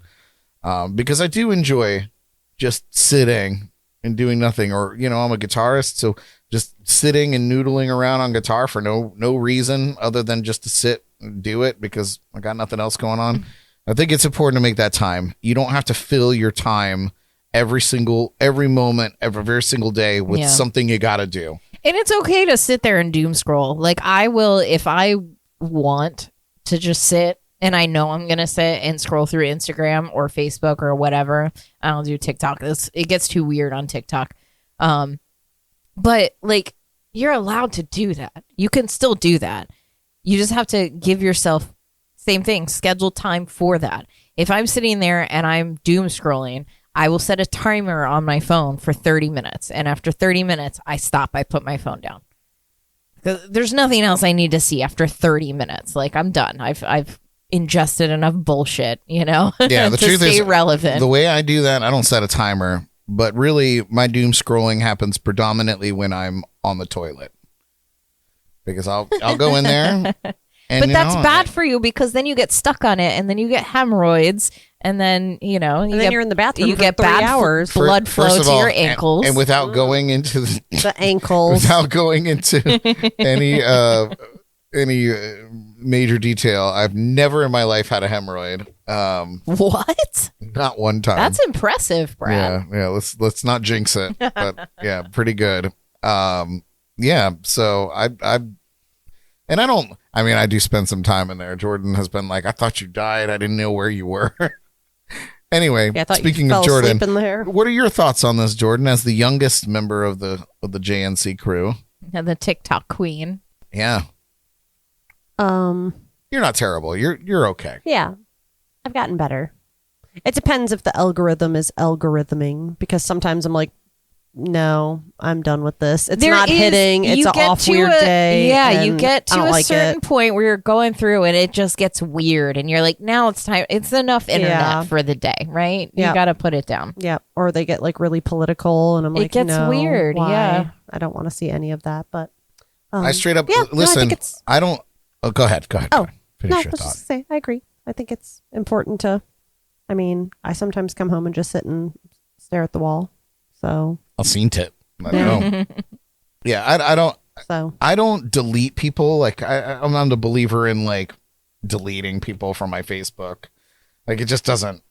[SPEAKER 1] Because I do enjoy just sitting and doing nothing, or, I'm a guitarist. So just sitting and noodling around on guitar for no reason other than just to sit and do it because I got nothing else going on. I think it's important to make that time. You don't have to fill your time every moment, every single day with something you got to do.
[SPEAKER 2] And it's okay to sit there and doom scroll. I will, if I want to just sit and I know I'm going to sit and scroll through Instagram or Facebook or whatever. I don't do TikTok. It gets too weird on TikTok. But you're allowed to do that. You can still do that. You just have to give yourself, same thing, schedule time for that. If I'm sitting there and I'm doom scrolling, I will set a timer on my phone for 30 minutes. And after 30 minutes, I stop. I put my phone down. There's nothing else I need to see after 30 minutes. Like, I'm done. I've ingested enough bullshit,
[SPEAKER 1] Yeah, the
[SPEAKER 2] to
[SPEAKER 1] truth
[SPEAKER 2] stay
[SPEAKER 1] is,
[SPEAKER 2] relevant.
[SPEAKER 1] the way I do that, I don't set a timer, but really my doom scrolling happens predominantly when I'm on the toilet. Because I'll go in there. And,
[SPEAKER 2] but that's bad for you because then you get stuck on it and then you get hemorrhoids and then,
[SPEAKER 6] And then you're in the bathroom
[SPEAKER 2] you
[SPEAKER 6] for
[SPEAKER 2] get
[SPEAKER 6] 3
[SPEAKER 2] bad
[SPEAKER 6] hours.
[SPEAKER 2] blood flow
[SPEAKER 1] First of
[SPEAKER 2] to
[SPEAKER 1] all,
[SPEAKER 2] your ankles.
[SPEAKER 1] And without going into
[SPEAKER 6] The ankles.
[SPEAKER 1] without going into any major detail, I've never in my life had a hemorrhoid.
[SPEAKER 2] What?
[SPEAKER 1] Not one time.
[SPEAKER 2] That's impressive, Brad.
[SPEAKER 1] Yeah. Let's not jinx it. But yeah, pretty good. Yeah. So I do spend some time in there. Jordan has been like, I thought you died. I didn't know where you were. Anyway,
[SPEAKER 6] Yeah, I thought
[SPEAKER 1] speaking
[SPEAKER 6] you
[SPEAKER 1] of
[SPEAKER 6] fell
[SPEAKER 1] Jordan,
[SPEAKER 6] asleep in there.
[SPEAKER 1] what are your thoughts on this, Jordan, as the youngest member of the JNC crew?
[SPEAKER 2] And the TikTok queen.
[SPEAKER 1] Yeah. You're not terrible. You're okay.
[SPEAKER 6] Yeah, I've gotten better. It depends if the algorithm is algorithming, because sometimes I'm like, no, I'm done with this. It's not hitting. It's
[SPEAKER 2] you
[SPEAKER 6] an
[SPEAKER 2] get
[SPEAKER 6] off
[SPEAKER 2] to
[SPEAKER 6] weird day.
[SPEAKER 2] Yeah, you
[SPEAKER 6] and
[SPEAKER 2] get
[SPEAKER 6] I
[SPEAKER 2] to
[SPEAKER 6] don't
[SPEAKER 2] a
[SPEAKER 6] like
[SPEAKER 2] certain
[SPEAKER 6] it.
[SPEAKER 2] point where you're going through and it just gets weird. And you're like, now it's time. It's enough internet
[SPEAKER 6] Yeah.
[SPEAKER 2] for the day, right?
[SPEAKER 6] Yeah.
[SPEAKER 2] You got to put it down.
[SPEAKER 6] Yeah, or they get like really political, and I'm
[SPEAKER 2] It
[SPEAKER 6] like,
[SPEAKER 2] gets
[SPEAKER 6] no,
[SPEAKER 2] weird,
[SPEAKER 6] why?
[SPEAKER 2] yeah.
[SPEAKER 6] I don't want to see any of that. But
[SPEAKER 1] I straight up
[SPEAKER 6] yeah, no, I
[SPEAKER 1] listen.
[SPEAKER 6] think it's-
[SPEAKER 1] I don't. Oh, go ahead. Go ahead.
[SPEAKER 6] Oh,
[SPEAKER 1] Finish
[SPEAKER 6] no,
[SPEAKER 1] your
[SPEAKER 6] let's
[SPEAKER 1] thought.
[SPEAKER 6] just say I agree. I think it's important to. I mean, I sometimes come home and just sit and stare at the wall. So
[SPEAKER 1] I've seen it. I don't know. Yeah, I don't.
[SPEAKER 6] So
[SPEAKER 1] I don't delete people. Like I'm not a believer in like deleting people from my Facebook. Like it just doesn't.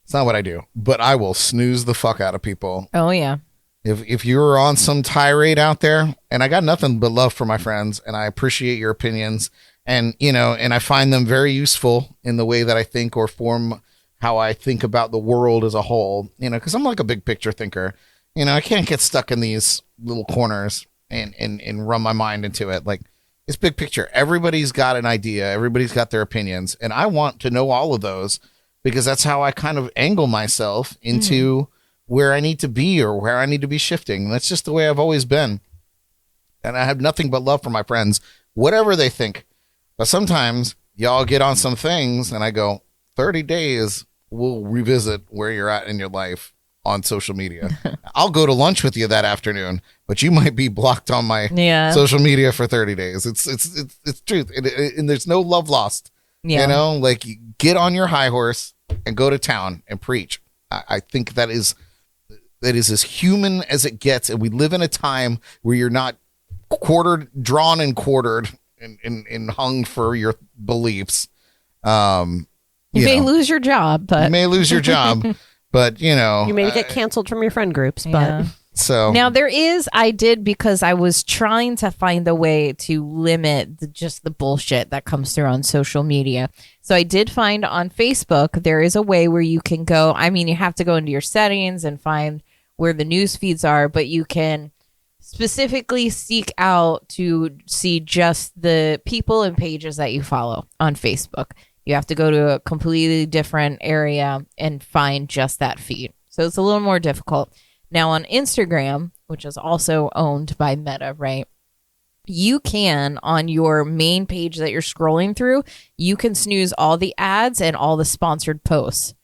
[SPEAKER 1] It's not what I do. But I will snooze the fuck out of people.
[SPEAKER 2] Oh, yeah.
[SPEAKER 1] If you're on some tirade out there, and I got nothing but love for my friends, and I appreciate your opinions, and and I find them very useful in the way that I think or form how I think about the world as a whole. Because I'm like a big picture thinker. I can't get stuck in these little corners and run my mind into it. Like, it's big picture. Everybody's got an idea. Everybody's got their opinions. And I want to know all of those because that's how I kind of angle myself into where I need to be or where I need to be shifting. That's just the way I've always been. And I have nothing but love for my friends, whatever they think. But sometimes y'all get on some things and I go, 30 days, we'll revisit where you're at in your life on social media. I'll go to lunch with you that afternoon, but you might be blocked on my social media for 30 days. It's truth. And there's no love lost.
[SPEAKER 2] Yeah.
[SPEAKER 1] Like get on your high horse and go to town and preach. I think that is as human as it gets. And we live in a time where you're not drawn and quartered and hung for your beliefs.
[SPEAKER 2] You may lose your job, but
[SPEAKER 1] you may lose your job, but
[SPEAKER 6] you may get canceled from your friend groups. But
[SPEAKER 1] so
[SPEAKER 2] now I did because I was trying to find a way to limit just the bullshit that comes through on social media. So I did find on Facebook, there is a way where you can go. I mean, you have to go into your settings and find where the news feeds are, but you can specifically seek out to see just the people and pages that you follow on Facebook. You have to go to a completely different area and find just that feed. So it's a little more difficult. Now on Instagram, which is also owned by Meta, right? You can, on your main page that you're scrolling through, you can snooze all the ads and all the sponsored posts.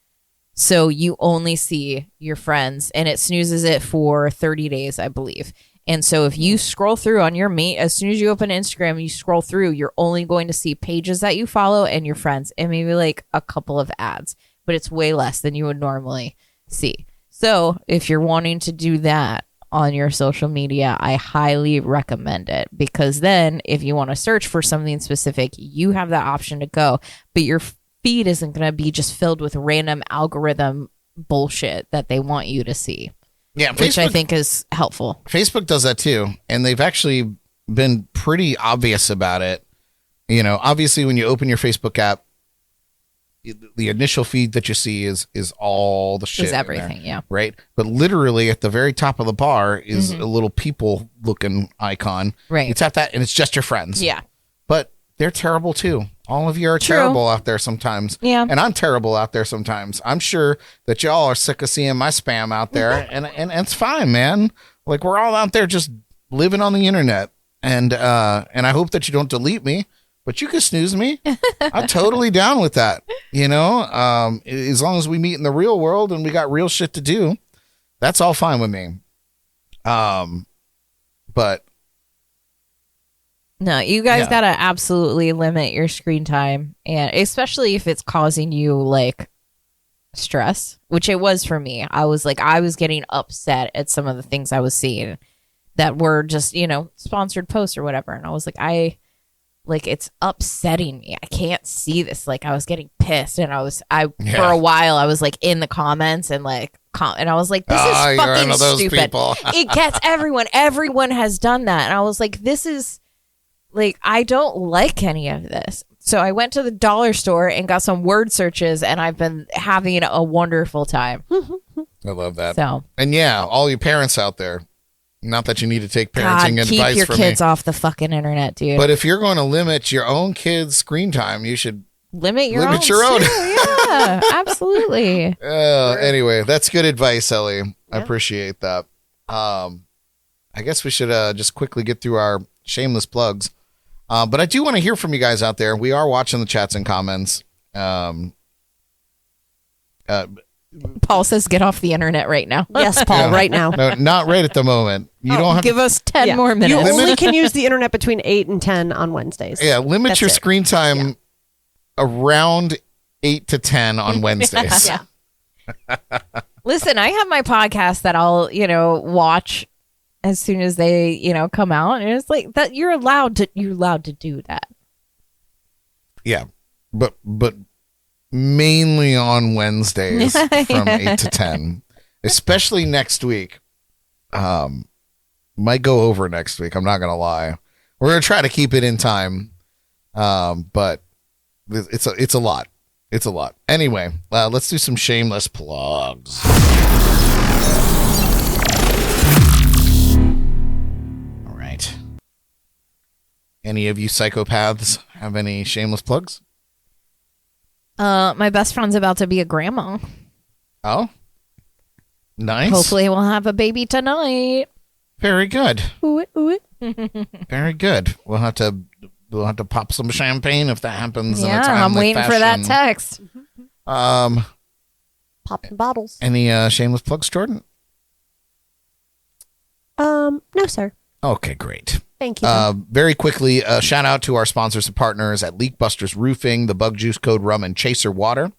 [SPEAKER 2] So you only see your friends, and it snoozes it for 30 days, I believe. And so if you scroll through on your main, as soon as you open Instagram, you scroll through, you're only going to see pages that you follow and your friends, and maybe like a couple of ads, but it's way less than you would normally see. So if you're wanting to do that on your social media, I highly recommend it, because then if you want to search for something specific, you have that option to go, but your feed isn't going to be just filled with random algorithm bullshit that they want you to see.
[SPEAKER 1] Yeah,
[SPEAKER 2] which I think is helpful.
[SPEAKER 1] Facebook does that too, and they've actually been pretty obvious about it. Obviously, when you open your Facebook app, the initial feed that you see is all the shit.
[SPEAKER 2] Is everything, yeah.
[SPEAKER 1] Right? But literally at the very top of the bar is a little people-looking icon.
[SPEAKER 2] Right.
[SPEAKER 1] You tap that, and it's just your friends.
[SPEAKER 2] Yeah.
[SPEAKER 1] But they're terrible too. All of you are
[SPEAKER 2] True.
[SPEAKER 1] terrible out there sometimes.
[SPEAKER 2] Yeah.
[SPEAKER 1] And I'm terrible out there sometimes. I'm sure that y'all are sick of seeing my spam out there, and it's fine, man. Like, we're all out there just living on the internet, and I hope that you don't delete me, but you can snooze me. I'm totally down with that. You know, as long as we meet in the real world and we got real shit to do, that's all fine with me. But
[SPEAKER 2] No, you guys
[SPEAKER 1] Yeah.
[SPEAKER 2] gotta absolutely limit your screen time, and especially if it's causing you like stress, which it was for me. I was getting upset at some of the things I was seeing that were just, sponsored posts or whatever, and I was like, it's upsetting me. I can't see this. Like, I was getting pissed, and for a while I was like in the comments and like and I was like, this is
[SPEAKER 1] you're one
[SPEAKER 2] fucking
[SPEAKER 1] of those
[SPEAKER 2] stupid.
[SPEAKER 1] people.
[SPEAKER 2] It gets everyone has done that, and I was like, this is like, I don't like any of this. So I went to the dollar store and got some word searches, and I've been having a wonderful time.
[SPEAKER 1] I love that.
[SPEAKER 2] So,
[SPEAKER 1] and yeah, all you parents out there, not that you need to take parenting
[SPEAKER 2] God, keep
[SPEAKER 1] advice
[SPEAKER 2] your
[SPEAKER 1] from
[SPEAKER 2] kids
[SPEAKER 1] me,
[SPEAKER 2] off the fucking internet, dude.
[SPEAKER 1] but if you're going to limit your own kids' screen time, you should
[SPEAKER 2] limit your
[SPEAKER 1] limit
[SPEAKER 2] own.
[SPEAKER 1] your own.
[SPEAKER 2] Too. Yeah, absolutely.
[SPEAKER 1] Anyway, that's good advice, Ellie. I appreciate that. I guess we should just quickly get through our shameless plugs. But I do want to hear from you guys out there. We are watching the chats and comments.
[SPEAKER 2] Paul says, "Get off the internet right now."
[SPEAKER 6] Yes, Paul, right now.
[SPEAKER 1] No, not right at the moment. You don't have
[SPEAKER 2] give us 10
[SPEAKER 6] Yeah.
[SPEAKER 2] more
[SPEAKER 6] You
[SPEAKER 2] minutes.
[SPEAKER 6] only can use the internet between 8 and 10 on Wednesdays.
[SPEAKER 1] Yeah, limit
[SPEAKER 6] That's
[SPEAKER 1] your
[SPEAKER 6] it.
[SPEAKER 1] screen time around 8 to 10 on Wednesdays.
[SPEAKER 6] Yeah.
[SPEAKER 2] Listen, I have my podcast that I'll, watch as soon as they, come out, and it's like that you're allowed to do that.
[SPEAKER 1] Yeah, but mainly on Wednesdays from 8 to 10, especially next week. Might go over next week. I'm not gonna lie. We're gonna try to keep it in time, but it's a lot. It's a lot. Anyway, let's do some shameless plugs. All right. Any of you psychopaths have any shameless plugs?
[SPEAKER 2] My best friend's about to be a grandma.
[SPEAKER 1] Oh, nice.
[SPEAKER 2] Hopefully we'll have a baby tonight.
[SPEAKER 1] Very good.
[SPEAKER 2] Ooh it.
[SPEAKER 1] Very good. We'll have to pop some champagne if that happens. in a
[SPEAKER 2] Yeah,
[SPEAKER 1] timely
[SPEAKER 2] I'm waiting for that
[SPEAKER 1] fashion.
[SPEAKER 2] text.
[SPEAKER 6] Pop some bottles.
[SPEAKER 1] Any shameless plugs, Jordan?
[SPEAKER 6] No, sir.
[SPEAKER 1] Okay, great.
[SPEAKER 6] Thank you.
[SPEAKER 1] Very quickly, shout out to our sponsors and partners at Leakbusters Roofing, the Bug Juice Code Rum, and Chaser Water.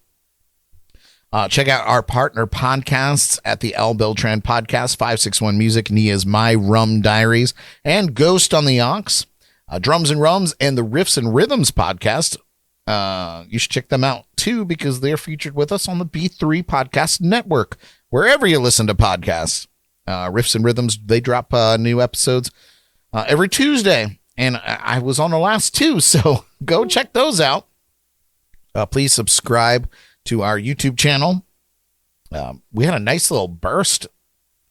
[SPEAKER 1] Check out our partner podcasts at the L. Beltran Podcast, 561 Music, Nia's My Rum Diaries, and Ghost on the Ox, Drums and Rums, and the Riffs and Rhythms Podcast. You should check them out, too, because they're featured with us on the B3 Podcast Network, wherever you listen to podcasts. Riffs and Rhythms, they drop new episodes every Tuesday, and I was on the last two, so go check those out. Please subscribe to our YouTube channel. We had a nice little burst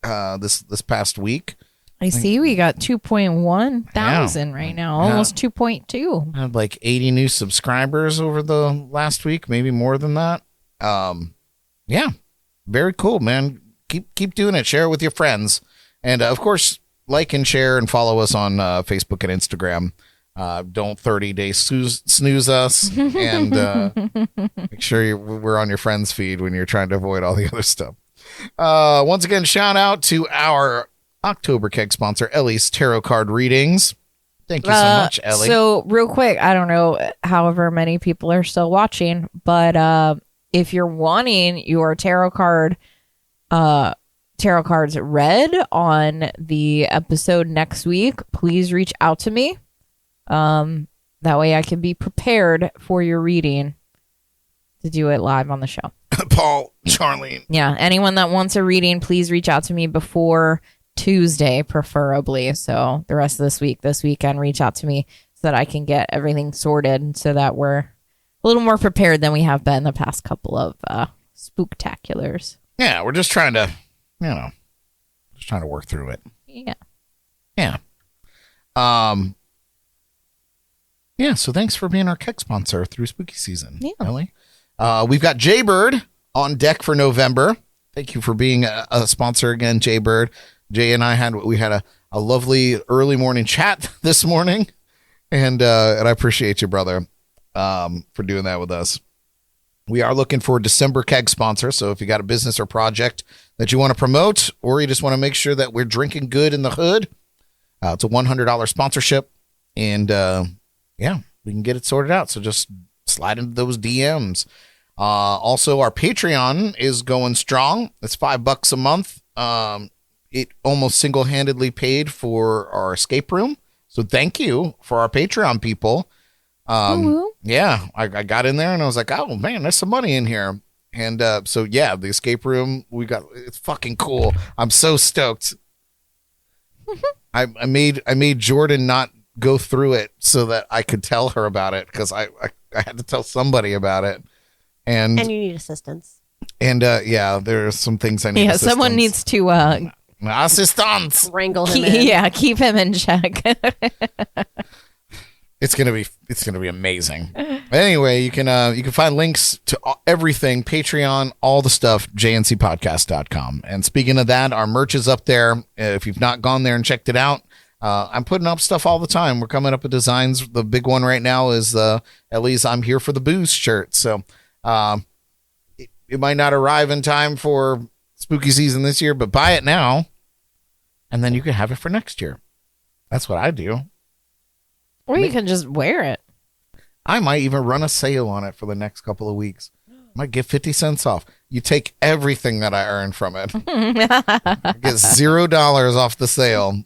[SPEAKER 1] this past week.
[SPEAKER 2] I see we got 2.1 thousand right now, almost 2.2.
[SPEAKER 1] I had like 80 new subscribers over the last week, maybe more than that. Yeah, very cool, man. Keep doing it. Share it with your friends, and of course, like and share and follow us on Facebook and Instagram. Don't 30-day snooze us, and make sure we're on your friends' feed when you're trying to avoid all the other stuff. Once again, shout out to our October keg sponsor, Ellie's Tarot Card Readings. Thank you so much, Ellie.
[SPEAKER 2] So real quick, I don't know however many people are still watching, but if you're wanting your tarot cards read on the episode next week, please reach out to me. That way I can be prepared for your reading to do it live on the show.
[SPEAKER 1] Paul, Charlene.
[SPEAKER 2] Yeah, anyone that wants a reading, please reach out to me before Tuesday, preferably. So the rest of this weekend, reach out to me so that I can get everything sorted so that we're a little more prepared than we have been the past couple of spooktaculars.
[SPEAKER 1] Yeah, we're just trying to, work through it.
[SPEAKER 2] Yeah.
[SPEAKER 1] Yeah. Yeah, so thanks for being our keg sponsor through spooky season,
[SPEAKER 2] Yeah.
[SPEAKER 1] Ellie. We've got Jaybird on deck for November. Thank you for being a sponsor again, Jaybird. Jay and I had a lovely early morning chat this morning, and I appreciate you, brother, for doing that with us. We are looking for a December keg sponsor, so if you got a business or project that you want to promote, or you just want to make sure that we're drinking good in the hood, it's a $100 sponsorship, and yeah, we can get it sorted out. So just slide into those DMs. Also, our Patreon is going strong. It's $5 a month. It almost single-handedly paid for our escape room. So thank you for our Patreon people. Yeah, I got in there and I was like, oh man, there's some money in here. And so yeah, the escape room it's fucking cool. I'm so stoked. I made Jordan not go through it so that I could tell her about it, because I had to tell somebody about it. And
[SPEAKER 7] you need assistance.
[SPEAKER 1] And yeah, there's some things I need.
[SPEAKER 2] Yeah, someone needs to
[SPEAKER 1] assistance.
[SPEAKER 7] Wrangle him in.
[SPEAKER 2] Yeah, keep him in check.
[SPEAKER 1] It's gonna be amazing. Anyway, you can find links to everything, Patreon, all the stuff, jncpodcast.com. And speaking of that, our merch is up there. If you've not gone there and checked it out, I'm putting up stuff all the time. We're coming up with designs. The big one right now is Elly's "I'm Here for the Booze" shirt. So it might not arrive in time for spooky season this year, but buy it now, and then you can have it for next year. That's what I do.
[SPEAKER 2] Or you can just wear it.
[SPEAKER 1] I might even run a sale on it for the next couple of weeks. Might get 50 cents off. You take everything that I earn from it. Get $0 off the sale.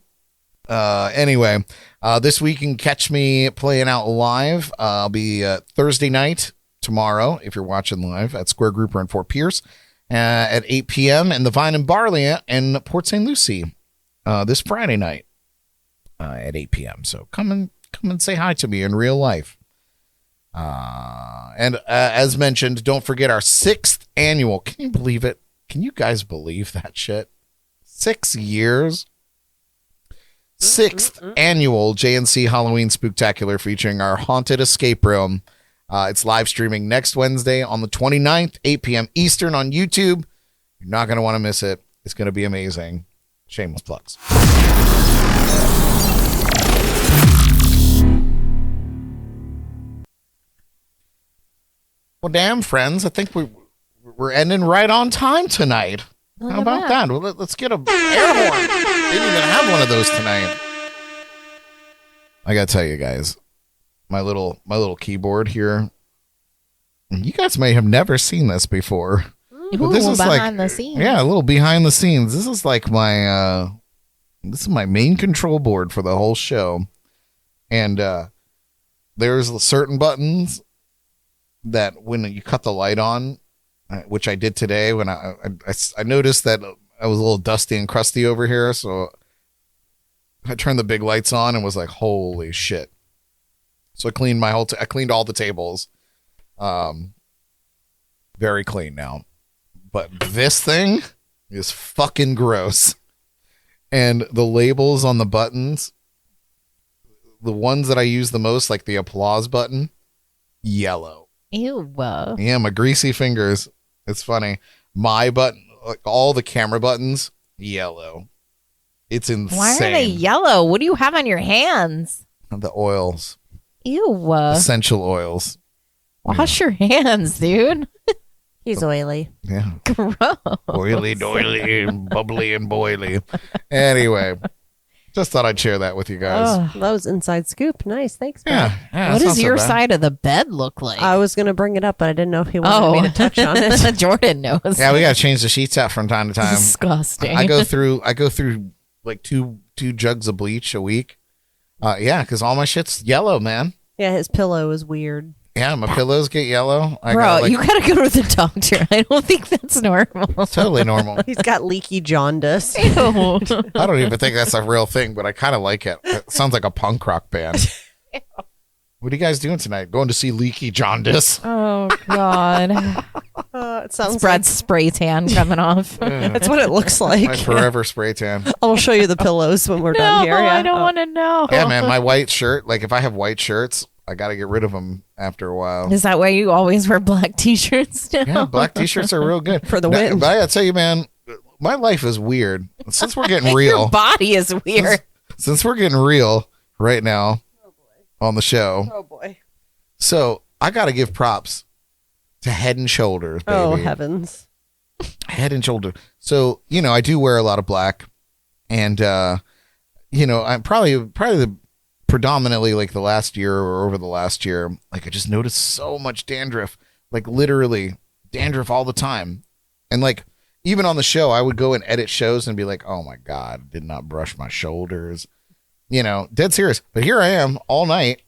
[SPEAKER 1] Anyway, this week you can catch me playing out live. I'll be Thursday night tomorrow, if you're watching live, at Square Grouper in Fort Pierce at 8 p.m. and the Vine and Barley in Port St. Lucie this Friday night at 8 p.m. So come and say hi to me in real life. And as mentioned, don't forget our 6th annual. Can you believe it? Can you guys believe that shit? 6 years. 6th annual JNC Halloween Spooktacular featuring our haunted escape room. It's live streaming next Wednesday on the 29th, 8 p.m. Eastern on YouTube. You're not going to want to miss it. It's going to be amazing. Shameless plugs. Well, damn, friends, I think we're ending right on time tonight. How about that? Well, let's get a air horn. They didn't even have one of those tonight. I gotta tell you guys, my little keyboard here. You guys may have never seen this before.
[SPEAKER 2] Ooh, this is behind the scenes.
[SPEAKER 1] Yeah, a little behind the scenes. This is like my main control board for the whole show, and there's certain buttons that when you cut the light on, which I did today, when I noticed that I was a little dusty and crusty over here, so I turned the big lights on and was like, holy shit. So I cleaned I cleaned all the tables. Very clean now. But this thing is fucking gross. And the labels on the buttons, the ones that I use the most, like the applause button, yellow.
[SPEAKER 2] Ew.
[SPEAKER 1] Yeah, my greasy fingers. It's funny. My button, like all the camera buttons, yellow. It's insane.
[SPEAKER 2] Why are they yellow? What do you have on your hands?
[SPEAKER 1] The oils.
[SPEAKER 2] Ew.
[SPEAKER 1] Essential oils.
[SPEAKER 2] Wash your hands, dude.
[SPEAKER 7] He's oily.
[SPEAKER 1] Yeah.
[SPEAKER 2] Gross.
[SPEAKER 1] Oily, doily, bubbly, and boily. Anyway, just thought I'd share that with you guys.
[SPEAKER 6] That was inside scoop. Nice. Thanks,
[SPEAKER 1] Yeah.
[SPEAKER 6] man.
[SPEAKER 2] What does your side of the bed look like?
[SPEAKER 6] I was going to bring it up, but I didn't know if he wanted me to touch on it.
[SPEAKER 2] Jordan knows.
[SPEAKER 1] Yeah, we got to change the sheets out from time to time.
[SPEAKER 2] Disgusting.
[SPEAKER 1] I go through like two jugs of bleach a week. Yeah, because all my shit's yellow, man.
[SPEAKER 6] Yeah, his pillow is weird.
[SPEAKER 1] Yeah, my pillows get yellow.
[SPEAKER 2] Bro, you gotta go to the doctor. I don't think that's normal.
[SPEAKER 1] It's totally normal.
[SPEAKER 6] He's got leaky jaundice.
[SPEAKER 1] I don't even think that's a real thing, but I kind of like it. It sounds like a punk rock band. What are you guys doing tonight? Going to see Leaky Jaundice?
[SPEAKER 2] Oh, God.
[SPEAKER 6] It sounds
[SPEAKER 2] it's Brad's spray tan coming off.
[SPEAKER 6] That's what it looks like.
[SPEAKER 1] My forever spray tan.
[SPEAKER 6] I'll show you the pillows when we're done here. Yeah.
[SPEAKER 2] I don't want to know.
[SPEAKER 1] Yeah, man, my white shirt, like if I have white shirts, I got to get rid of them after a while.
[SPEAKER 2] Is that why you always wear black t-shirts now?
[SPEAKER 1] Yeah, black t-shirts are real good.
[SPEAKER 6] For the
[SPEAKER 1] Now,
[SPEAKER 6] wind.
[SPEAKER 1] but I got to tell you, man, my life is weird. Since we're getting real.
[SPEAKER 2] Your body is weird.
[SPEAKER 1] Since we're getting real right now on the show.
[SPEAKER 6] Oh, boy.
[SPEAKER 1] So I got to give props to Head and Shoulders, baby.
[SPEAKER 6] Oh, heavens.
[SPEAKER 1] Head and Shoulders. So, you know, I do wear a lot of black. And, you know, I'm probably predominantly like the last year or over the last year, like I just noticed so much dandruff, like literally dandruff all the time. And like, even on the show, I would go and edit shows and be like, oh my God, I did not brush my shoulders, you know, dead serious. But here I am all night,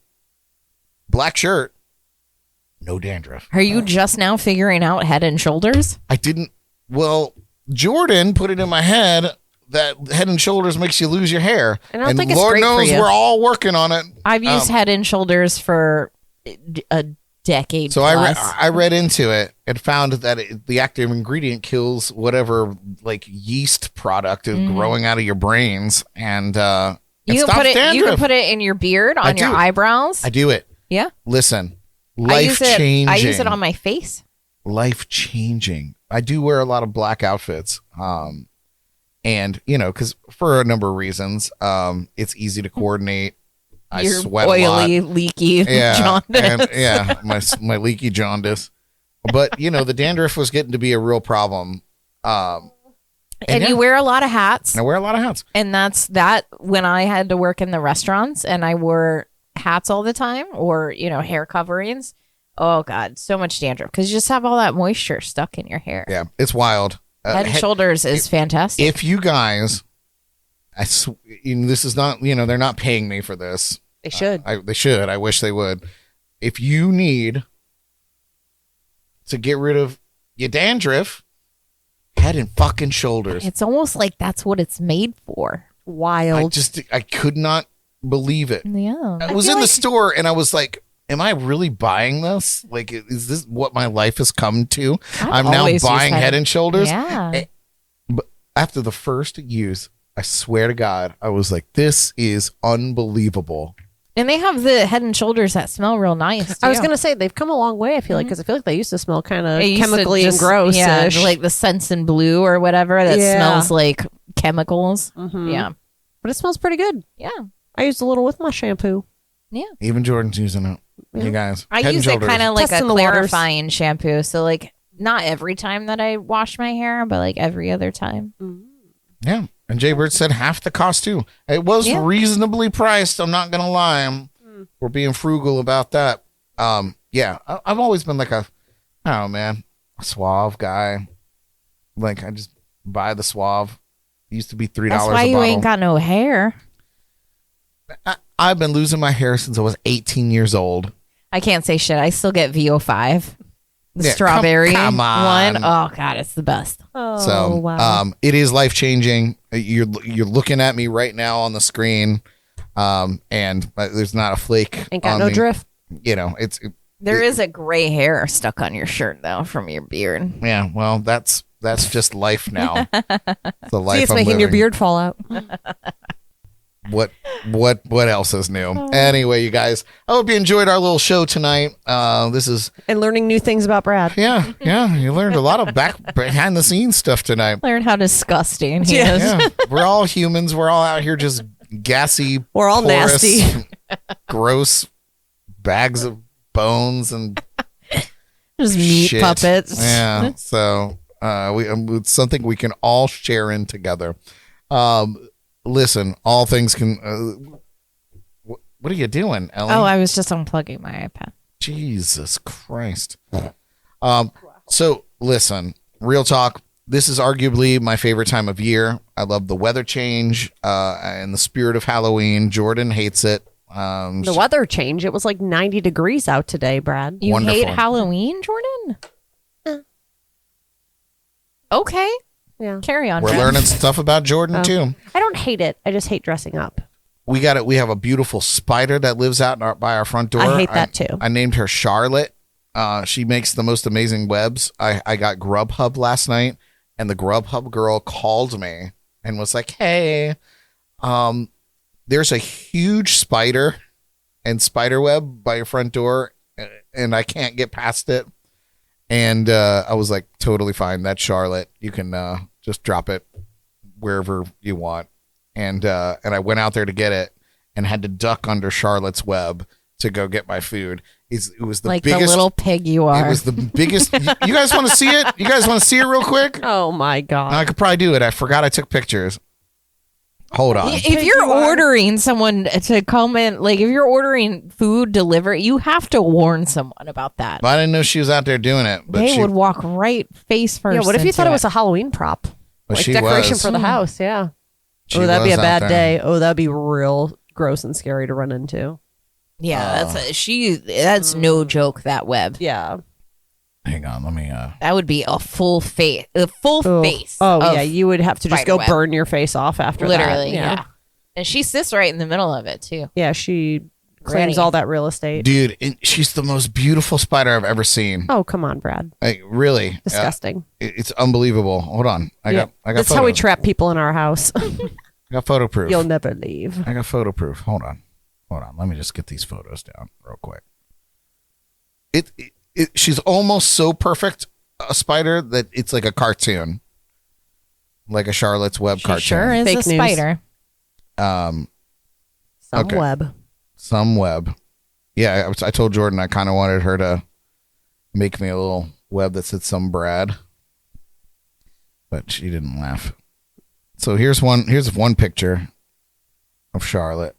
[SPEAKER 1] black shirt, no dandruff.
[SPEAKER 2] Are you just now figuring out Head and Shoulders?
[SPEAKER 1] I didn't. Well, Jordan put it in my head that Head and Shoulders makes you lose your hair.
[SPEAKER 6] And I don't think it's
[SPEAKER 1] Lord
[SPEAKER 6] great for
[SPEAKER 1] knows
[SPEAKER 6] you.
[SPEAKER 1] we're all working on it.
[SPEAKER 2] I've used Head and Shoulders for a decade
[SPEAKER 1] So
[SPEAKER 2] plus.
[SPEAKER 1] I read into it and found that the active ingredient kills whatever like yeast product is growing out of your brains, and it
[SPEAKER 2] you
[SPEAKER 1] stops
[SPEAKER 2] can
[SPEAKER 1] dandruff.
[SPEAKER 2] put it in your beard, on your
[SPEAKER 1] do.
[SPEAKER 2] eyebrows.
[SPEAKER 1] I do it.
[SPEAKER 2] Yeah.
[SPEAKER 1] Listen,
[SPEAKER 2] I use
[SPEAKER 1] life-changing.
[SPEAKER 2] I use it on my face.
[SPEAKER 1] Life-changing. I do wear a lot of black outfits. And, you know, because for a number of reasons, it's easy to coordinate. I
[SPEAKER 2] Your
[SPEAKER 1] sweat
[SPEAKER 2] oily,
[SPEAKER 1] a lot.
[SPEAKER 2] leaky jaundice.
[SPEAKER 1] And, my leaky jaundice. But, you know, the dandruff was getting to be a real problem.
[SPEAKER 2] And
[SPEAKER 1] yeah,
[SPEAKER 2] you wear a lot of hats.
[SPEAKER 1] I wear a lot of hats.
[SPEAKER 2] And that's that when I had to work in the restaurants and I wore hats all the time, or, you know, hair coverings. Oh, God, so much dandruff because you just have all that moisture stuck in your hair.
[SPEAKER 1] Yeah, it's wild.
[SPEAKER 2] Head and Shoulders is fantastic.
[SPEAKER 1] If you guys, this is not, you know, they're not paying me for this.
[SPEAKER 6] They should.
[SPEAKER 1] They should. I wish they would. If you need to get rid of your dandruff, Head and fucking Shoulders.
[SPEAKER 2] It's almost like that's what it's made for.
[SPEAKER 6] Wild.
[SPEAKER 1] I could not believe it.
[SPEAKER 2] Yeah.
[SPEAKER 1] I was in the store and I was like, am I really buying this? Like, is this what my life has come to? I'm now
[SPEAKER 2] always used
[SPEAKER 1] buying Head and Shoulders.
[SPEAKER 2] Yeah.
[SPEAKER 1] But after the first use, I swear to God, I was like, this is unbelievable.
[SPEAKER 2] And they have the Head and Shoulders that smell real nice.
[SPEAKER 6] I was
[SPEAKER 2] too.
[SPEAKER 6] going to say, they've come a long way, I feel like, because I feel like they used to smell kind of
[SPEAKER 2] It used to
[SPEAKER 6] chemically
[SPEAKER 2] just-
[SPEAKER 6] and gross.
[SPEAKER 2] Yeah, like the Sense Blue or whatever that
[SPEAKER 6] Yeah.
[SPEAKER 2] smells like chemicals.
[SPEAKER 6] Mhm.
[SPEAKER 2] Yeah.
[SPEAKER 6] But it smells pretty good.
[SPEAKER 2] Yeah.
[SPEAKER 6] I used a little with my shampoo.
[SPEAKER 2] Yeah.
[SPEAKER 1] Even Jordan's using it.
[SPEAKER 6] Yeah.
[SPEAKER 1] You guys.
[SPEAKER 2] I
[SPEAKER 1] Head
[SPEAKER 2] use
[SPEAKER 1] and
[SPEAKER 2] it
[SPEAKER 1] Shoulders.
[SPEAKER 2] kind of like
[SPEAKER 6] Testing
[SPEAKER 2] a
[SPEAKER 6] the waters.
[SPEAKER 2] clarifying shampoo. So, like, not every time that I wash my hair, but like every other time.
[SPEAKER 1] Yeah. And Jay Bird said half the cost too. It was
[SPEAKER 2] Yeah.
[SPEAKER 1] reasonably priced. I'm not going to lie. We're being frugal about that. Yeah. I've always been like I don't know, man, a Suave guy. Like, I just buy the Suave. It used to be $3
[SPEAKER 2] That's
[SPEAKER 1] a
[SPEAKER 2] why you
[SPEAKER 1] bottle.
[SPEAKER 2] ain't got no hair.
[SPEAKER 1] I've been losing my hair since I was 18 years old.
[SPEAKER 2] I can't say shit. I still get VO5. The
[SPEAKER 1] Yeah,
[SPEAKER 2] strawberry
[SPEAKER 1] come on.
[SPEAKER 2] one. Oh, God, it's the best.
[SPEAKER 6] Oh,
[SPEAKER 1] So,
[SPEAKER 6] wow.
[SPEAKER 1] it is life changing. You're looking at me right now on the screen, and there's not a flake.
[SPEAKER 6] Ain't got
[SPEAKER 1] on
[SPEAKER 6] no
[SPEAKER 1] me.
[SPEAKER 6] drift.
[SPEAKER 1] You know,
[SPEAKER 2] There is a gray hair stuck on your shirt, though, from your beard.
[SPEAKER 1] yeah. Well, that's just life now. The life
[SPEAKER 6] See, it's
[SPEAKER 1] I'm
[SPEAKER 6] making your
[SPEAKER 1] living.
[SPEAKER 6] beard fall out.
[SPEAKER 1] What else is new? Anyway, you guys, I hope you enjoyed our little show tonight. This is
[SPEAKER 6] And learning new things about Brad.
[SPEAKER 1] yeah. You learned a lot of behind the scenes stuff tonight.
[SPEAKER 2] Learn how disgusting he
[SPEAKER 6] Yeah.
[SPEAKER 2] is.
[SPEAKER 1] Yeah, we're all humans. We're all out here just gassy.
[SPEAKER 6] We're all
[SPEAKER 1] porous,
[SPEAKER 6] nasty.
[SPEAKER 1] gross bags of bones and
[SPEAKER 2] Just meat
[SPEAKER 1] shit.
[SPEAKER 2] puppets.
[SPEAKER 1] Yeah. So it's something we can all share in together. Listen, all things can. What are you doing, Ellie?
[SPEAKER 2] Oh, I was just unplugging my iPad.
[SPEAKER 1] Jesus Christ. So listen, real talk. This is arguably my favorite time of year. I love the weather change and the spirit of Halloween. Jordan hates it.
[SPEAKER 6] The weather change. It was like 90 degrees out today, Brad.
[SPEAKER 2] You
[SPEAKER 1] Wonderful.
[SPEAKER 2] hate Halloween, Jordan? Okay.
[SPEAKER 6] Yeah.
[SPEAKER 2] Carry on.
[SPEAKER 1] We're
[SPEAKER 2] Brad.
[SPEAKER 1] learning stuff about Jordan too.
[SPEAKER 6] I don't hate it. I just hate dressing up.
[SPEAKER 1] We got it. We have a beautiful spider that lives out by our front door.
[SPEAKER 6] I hate that too.
[SPEAKER 1] I named her Charlotte. She makes the most amazing webs. I got Grubhub last night, and the Grubhub girl called me and was like, "Hey, there's a huge spider and spider web by your front door, and I can't get past it. And I was like, totally fine. That's Charlotte. You can just drop it wherever you want. And I went out there to get it and had to duck under Charlotte's web to go get my food. It was the
[SPEAKER 2] like
[SPEAKER 1] biggest,
[SPEAKER 2] the little pig you are.
[SPEAKER 1] It was the biggest. You guys want to see it? You guys want to see it real quick?
[SPEAKER 6] Oh my God.
[SPEAKER 1] I could probably do it. I forgot I took pictures. Hold on.
[SPEAKER 2] If you're ordering someone to come in, like if you're ordering food delivery, you have to warn someone about that.
[SPEAKER 1] I didn't know she was out there doing it. But
[SPEAKER 2] They would walk right face first.
[SPEAKER 6] Yeah, what if you
[SPEAKER 2] into
[SPEAKER 6] thought it was a Halloween prop?
[SPEAKER 1] But
[SPEAKER 6] Like
[SPEAKER 1] she
[SPEAKER 6] decoration
[SPEAKER 1] was.
[SPEAKER 6] for the house, yeah.
[SPEAKER 1] She
[SPEAKER 6] Oh, that'd be
[SPEAKER 1] was
[SPEAKER 6] a
[SPEAKER 1] out
[SPEAKER 6] bad
[SPEAKER 1] there.
[SPEAKER 6] day. Oh, that'd be real gross and scary to run into.
[SPEAKER 2] Yeah, that's no joke. That web.
[SPEAKER 6] Yeah.
[SPEAKER 1] Hang on, let me.
[SPEAKER 2] That would be a full face. A full face.
[SPEAKER 6] Oh,
[SPEAKER 2] of
[SPEAKER 6] yeah. You would have to just go
[SPEAKER 2] spiderweb.
[SPEAKER 6] burn your face off after that.
[SPEAKER 2] Literally, yeah. And she sits right in the middle of it too.
[SPEAKER 6] Yeah, she claims
[SPEAKER 2] Ready.
[SPEAKER 6] all that real estate.
[SPEAKER 1] Dude, she's the most beautiful spider I've ever seen.
[SPEAKER 6] Oh, come on, Brad.
[SPEAKER 1] Like, really.
[SPEAKER 6] Disgusting.
[SPEAKER 1] It's unbelievable. Hold on. I got
[SPEAKER 6] That's
[SPEAKER 1] photos.
[SPEAKER 6] how we trap people in our house.
[SPEAKER 1] I got photo proof.
[SPEAKER 6] You'll never leave.
[SPEAKER 1] I got photo proof. Hold on. Let me just get these photos down real quick. She's almost so perfect a spider that it's like a cartoon. Like a Charlotte's Web
[SPEAKER 2] She
[SPEAKER 1] cartoon.
[SPEAKER 2] sure is
[SPEAKER 6] Fake
[SPEAKER 2] a
[SPEAKER 6] news.
[SPEAKER 2] spider.
[SPEAKER 6] Some
[SPEAKER 1] okay.
[SPEAKER 6] web.
[SPEAKER 1] Some web. Yeah, I told Jordan I kind of wanted her to make me a little web that said some Brad. But she didn't laugh. So here's one picture of Charlotte.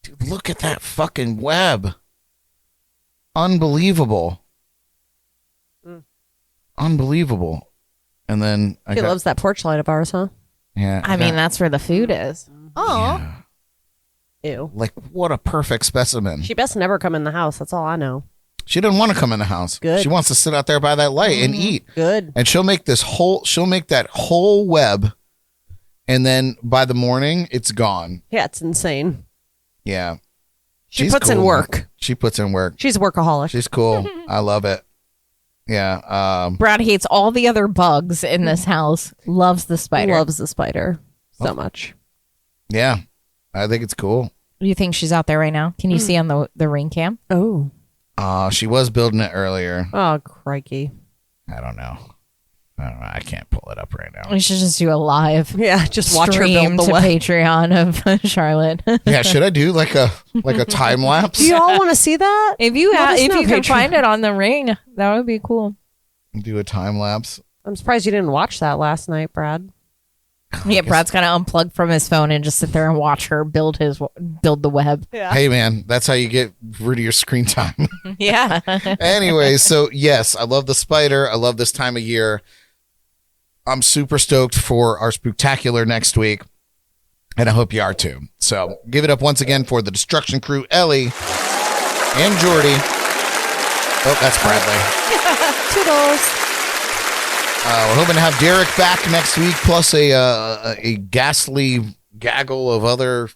[SPEAKER 1] Dude, look at that fucking web. Unbelievable. Unbelievable. And then
[SPEAKER 6] She loves that porch light of ours, huh?
[SPEAKER 1] Yeah.
[SPEAKER 2] I mean, that's where the food is. Oh,
[SPEAKER 1] yeah.
[SPEAKER 6] Ew.
[SPEAKER 1] Like, what a perfect specimen.
[SPEAKER 6] She best never come in the house. That's all I know.
[SPEAKER 1] She doesn't want to come in the house.
[SPEAKER 6] Good.
[SPEAKER 1] She wants to sit out there by that light and eat.
[SPEAKER 6] Good.
[SPEAKER 1] And she'll make that whole web, and then by the morning it's gone.
[SPEAKER 6] Yeah, it's insane.
[SPEAKER 1] Yeah.
[SPEAKER 6] She
[SPEAKER 1] She's
[SPEAKER 6] puts in
[SPEAKER 1] cool.
[SPEAKER 6] work.
[SPEAKER 1] She puts in work.
[SPEAKER 6] She's a workaholic.
[SPEAKER 1] She's cool. I love it. Yeah.
[SPEAKER 2] Brad hates all the other bugs in this house. Loves the spider.
[SPEAKER 6] Loves the spider so much.
[SPEAKER 1] Yeah. I think it's cool.
[SPEAKER 2] You think she's out there right now? Can you see on the ring cam?
[SPEAKER 6] Oh.
[SPEAKER 1] She was building it earlier.
[SPEAKER 6] Oh, crikey.
[SPEAKER 1] I don't know. I can't pull it up right now.
[SPEAKER 2] We should just do a live
[SPEAKER 6] Yeah, just watch her
[SPEAKER 2] stream
[SPEAKER 6] build the
[SPEAKER 2] to
[SPEAKER 6] web.
[SPEAKER 2] Patreon of Charlotte.
[SPEAKER 1] Yeah, should I do like a time lapse?
[SPEAKER 6] Do you all want to see that?
[SPEAKER 2] If you
[SPEAKER 6] Let us
[SPEAKER 2] if
[SPEAKER 6] know,
[SPEAKER 2] you can
[SPEAKER 6] Patreon.
[SPEAKER 2] find it on the ring, that would be cool.
[SPEAKER 1] Do a time lapse.
[SPEAKER 6] I'm surprised you didn't watch that last night, Brad.
[SPEAKER 2] Yeah, Brad's gonna unplug from his phone and just sit there and watch her build the web.
[SPEAKER 6] Yeah.
[SPEAKER 1] Hey man, that's how you get rid of your screen time.
[SPEAKER 2] Yeah.
[SPEAKER 1] Anyway, so yes, I love the spider. I love this time of year. I'm super stoked for our spooktacular next week, and I hope you are too. So give it up once again for the Destruction Crew, Elly and Jordy. Oh, that's Bradley.
[SPEAKER 6] Toodles.
[SPEAKER 1] We're hoping to have Derek back next week, plus a ghastly gaggle of other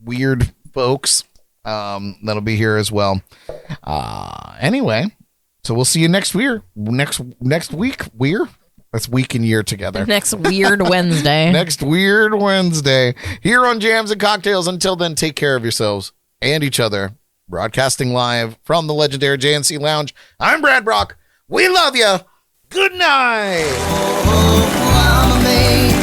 [SPEAKER 1] weird folks that'll be here as well. Anyway, so we'll see you next week. Next week. That's week and year together.
[SPEAKER 2] Next weird Wednesday.
[SPEAKER 1] Next weird Wednesday here on Jams and Cocktails. Until then, take care of yourselves and each other. Broadcasting live from the legendary JNC Lounge. I'm Brad Brock. We love you. Good night.
[SPEAKER 8] I'm amazed.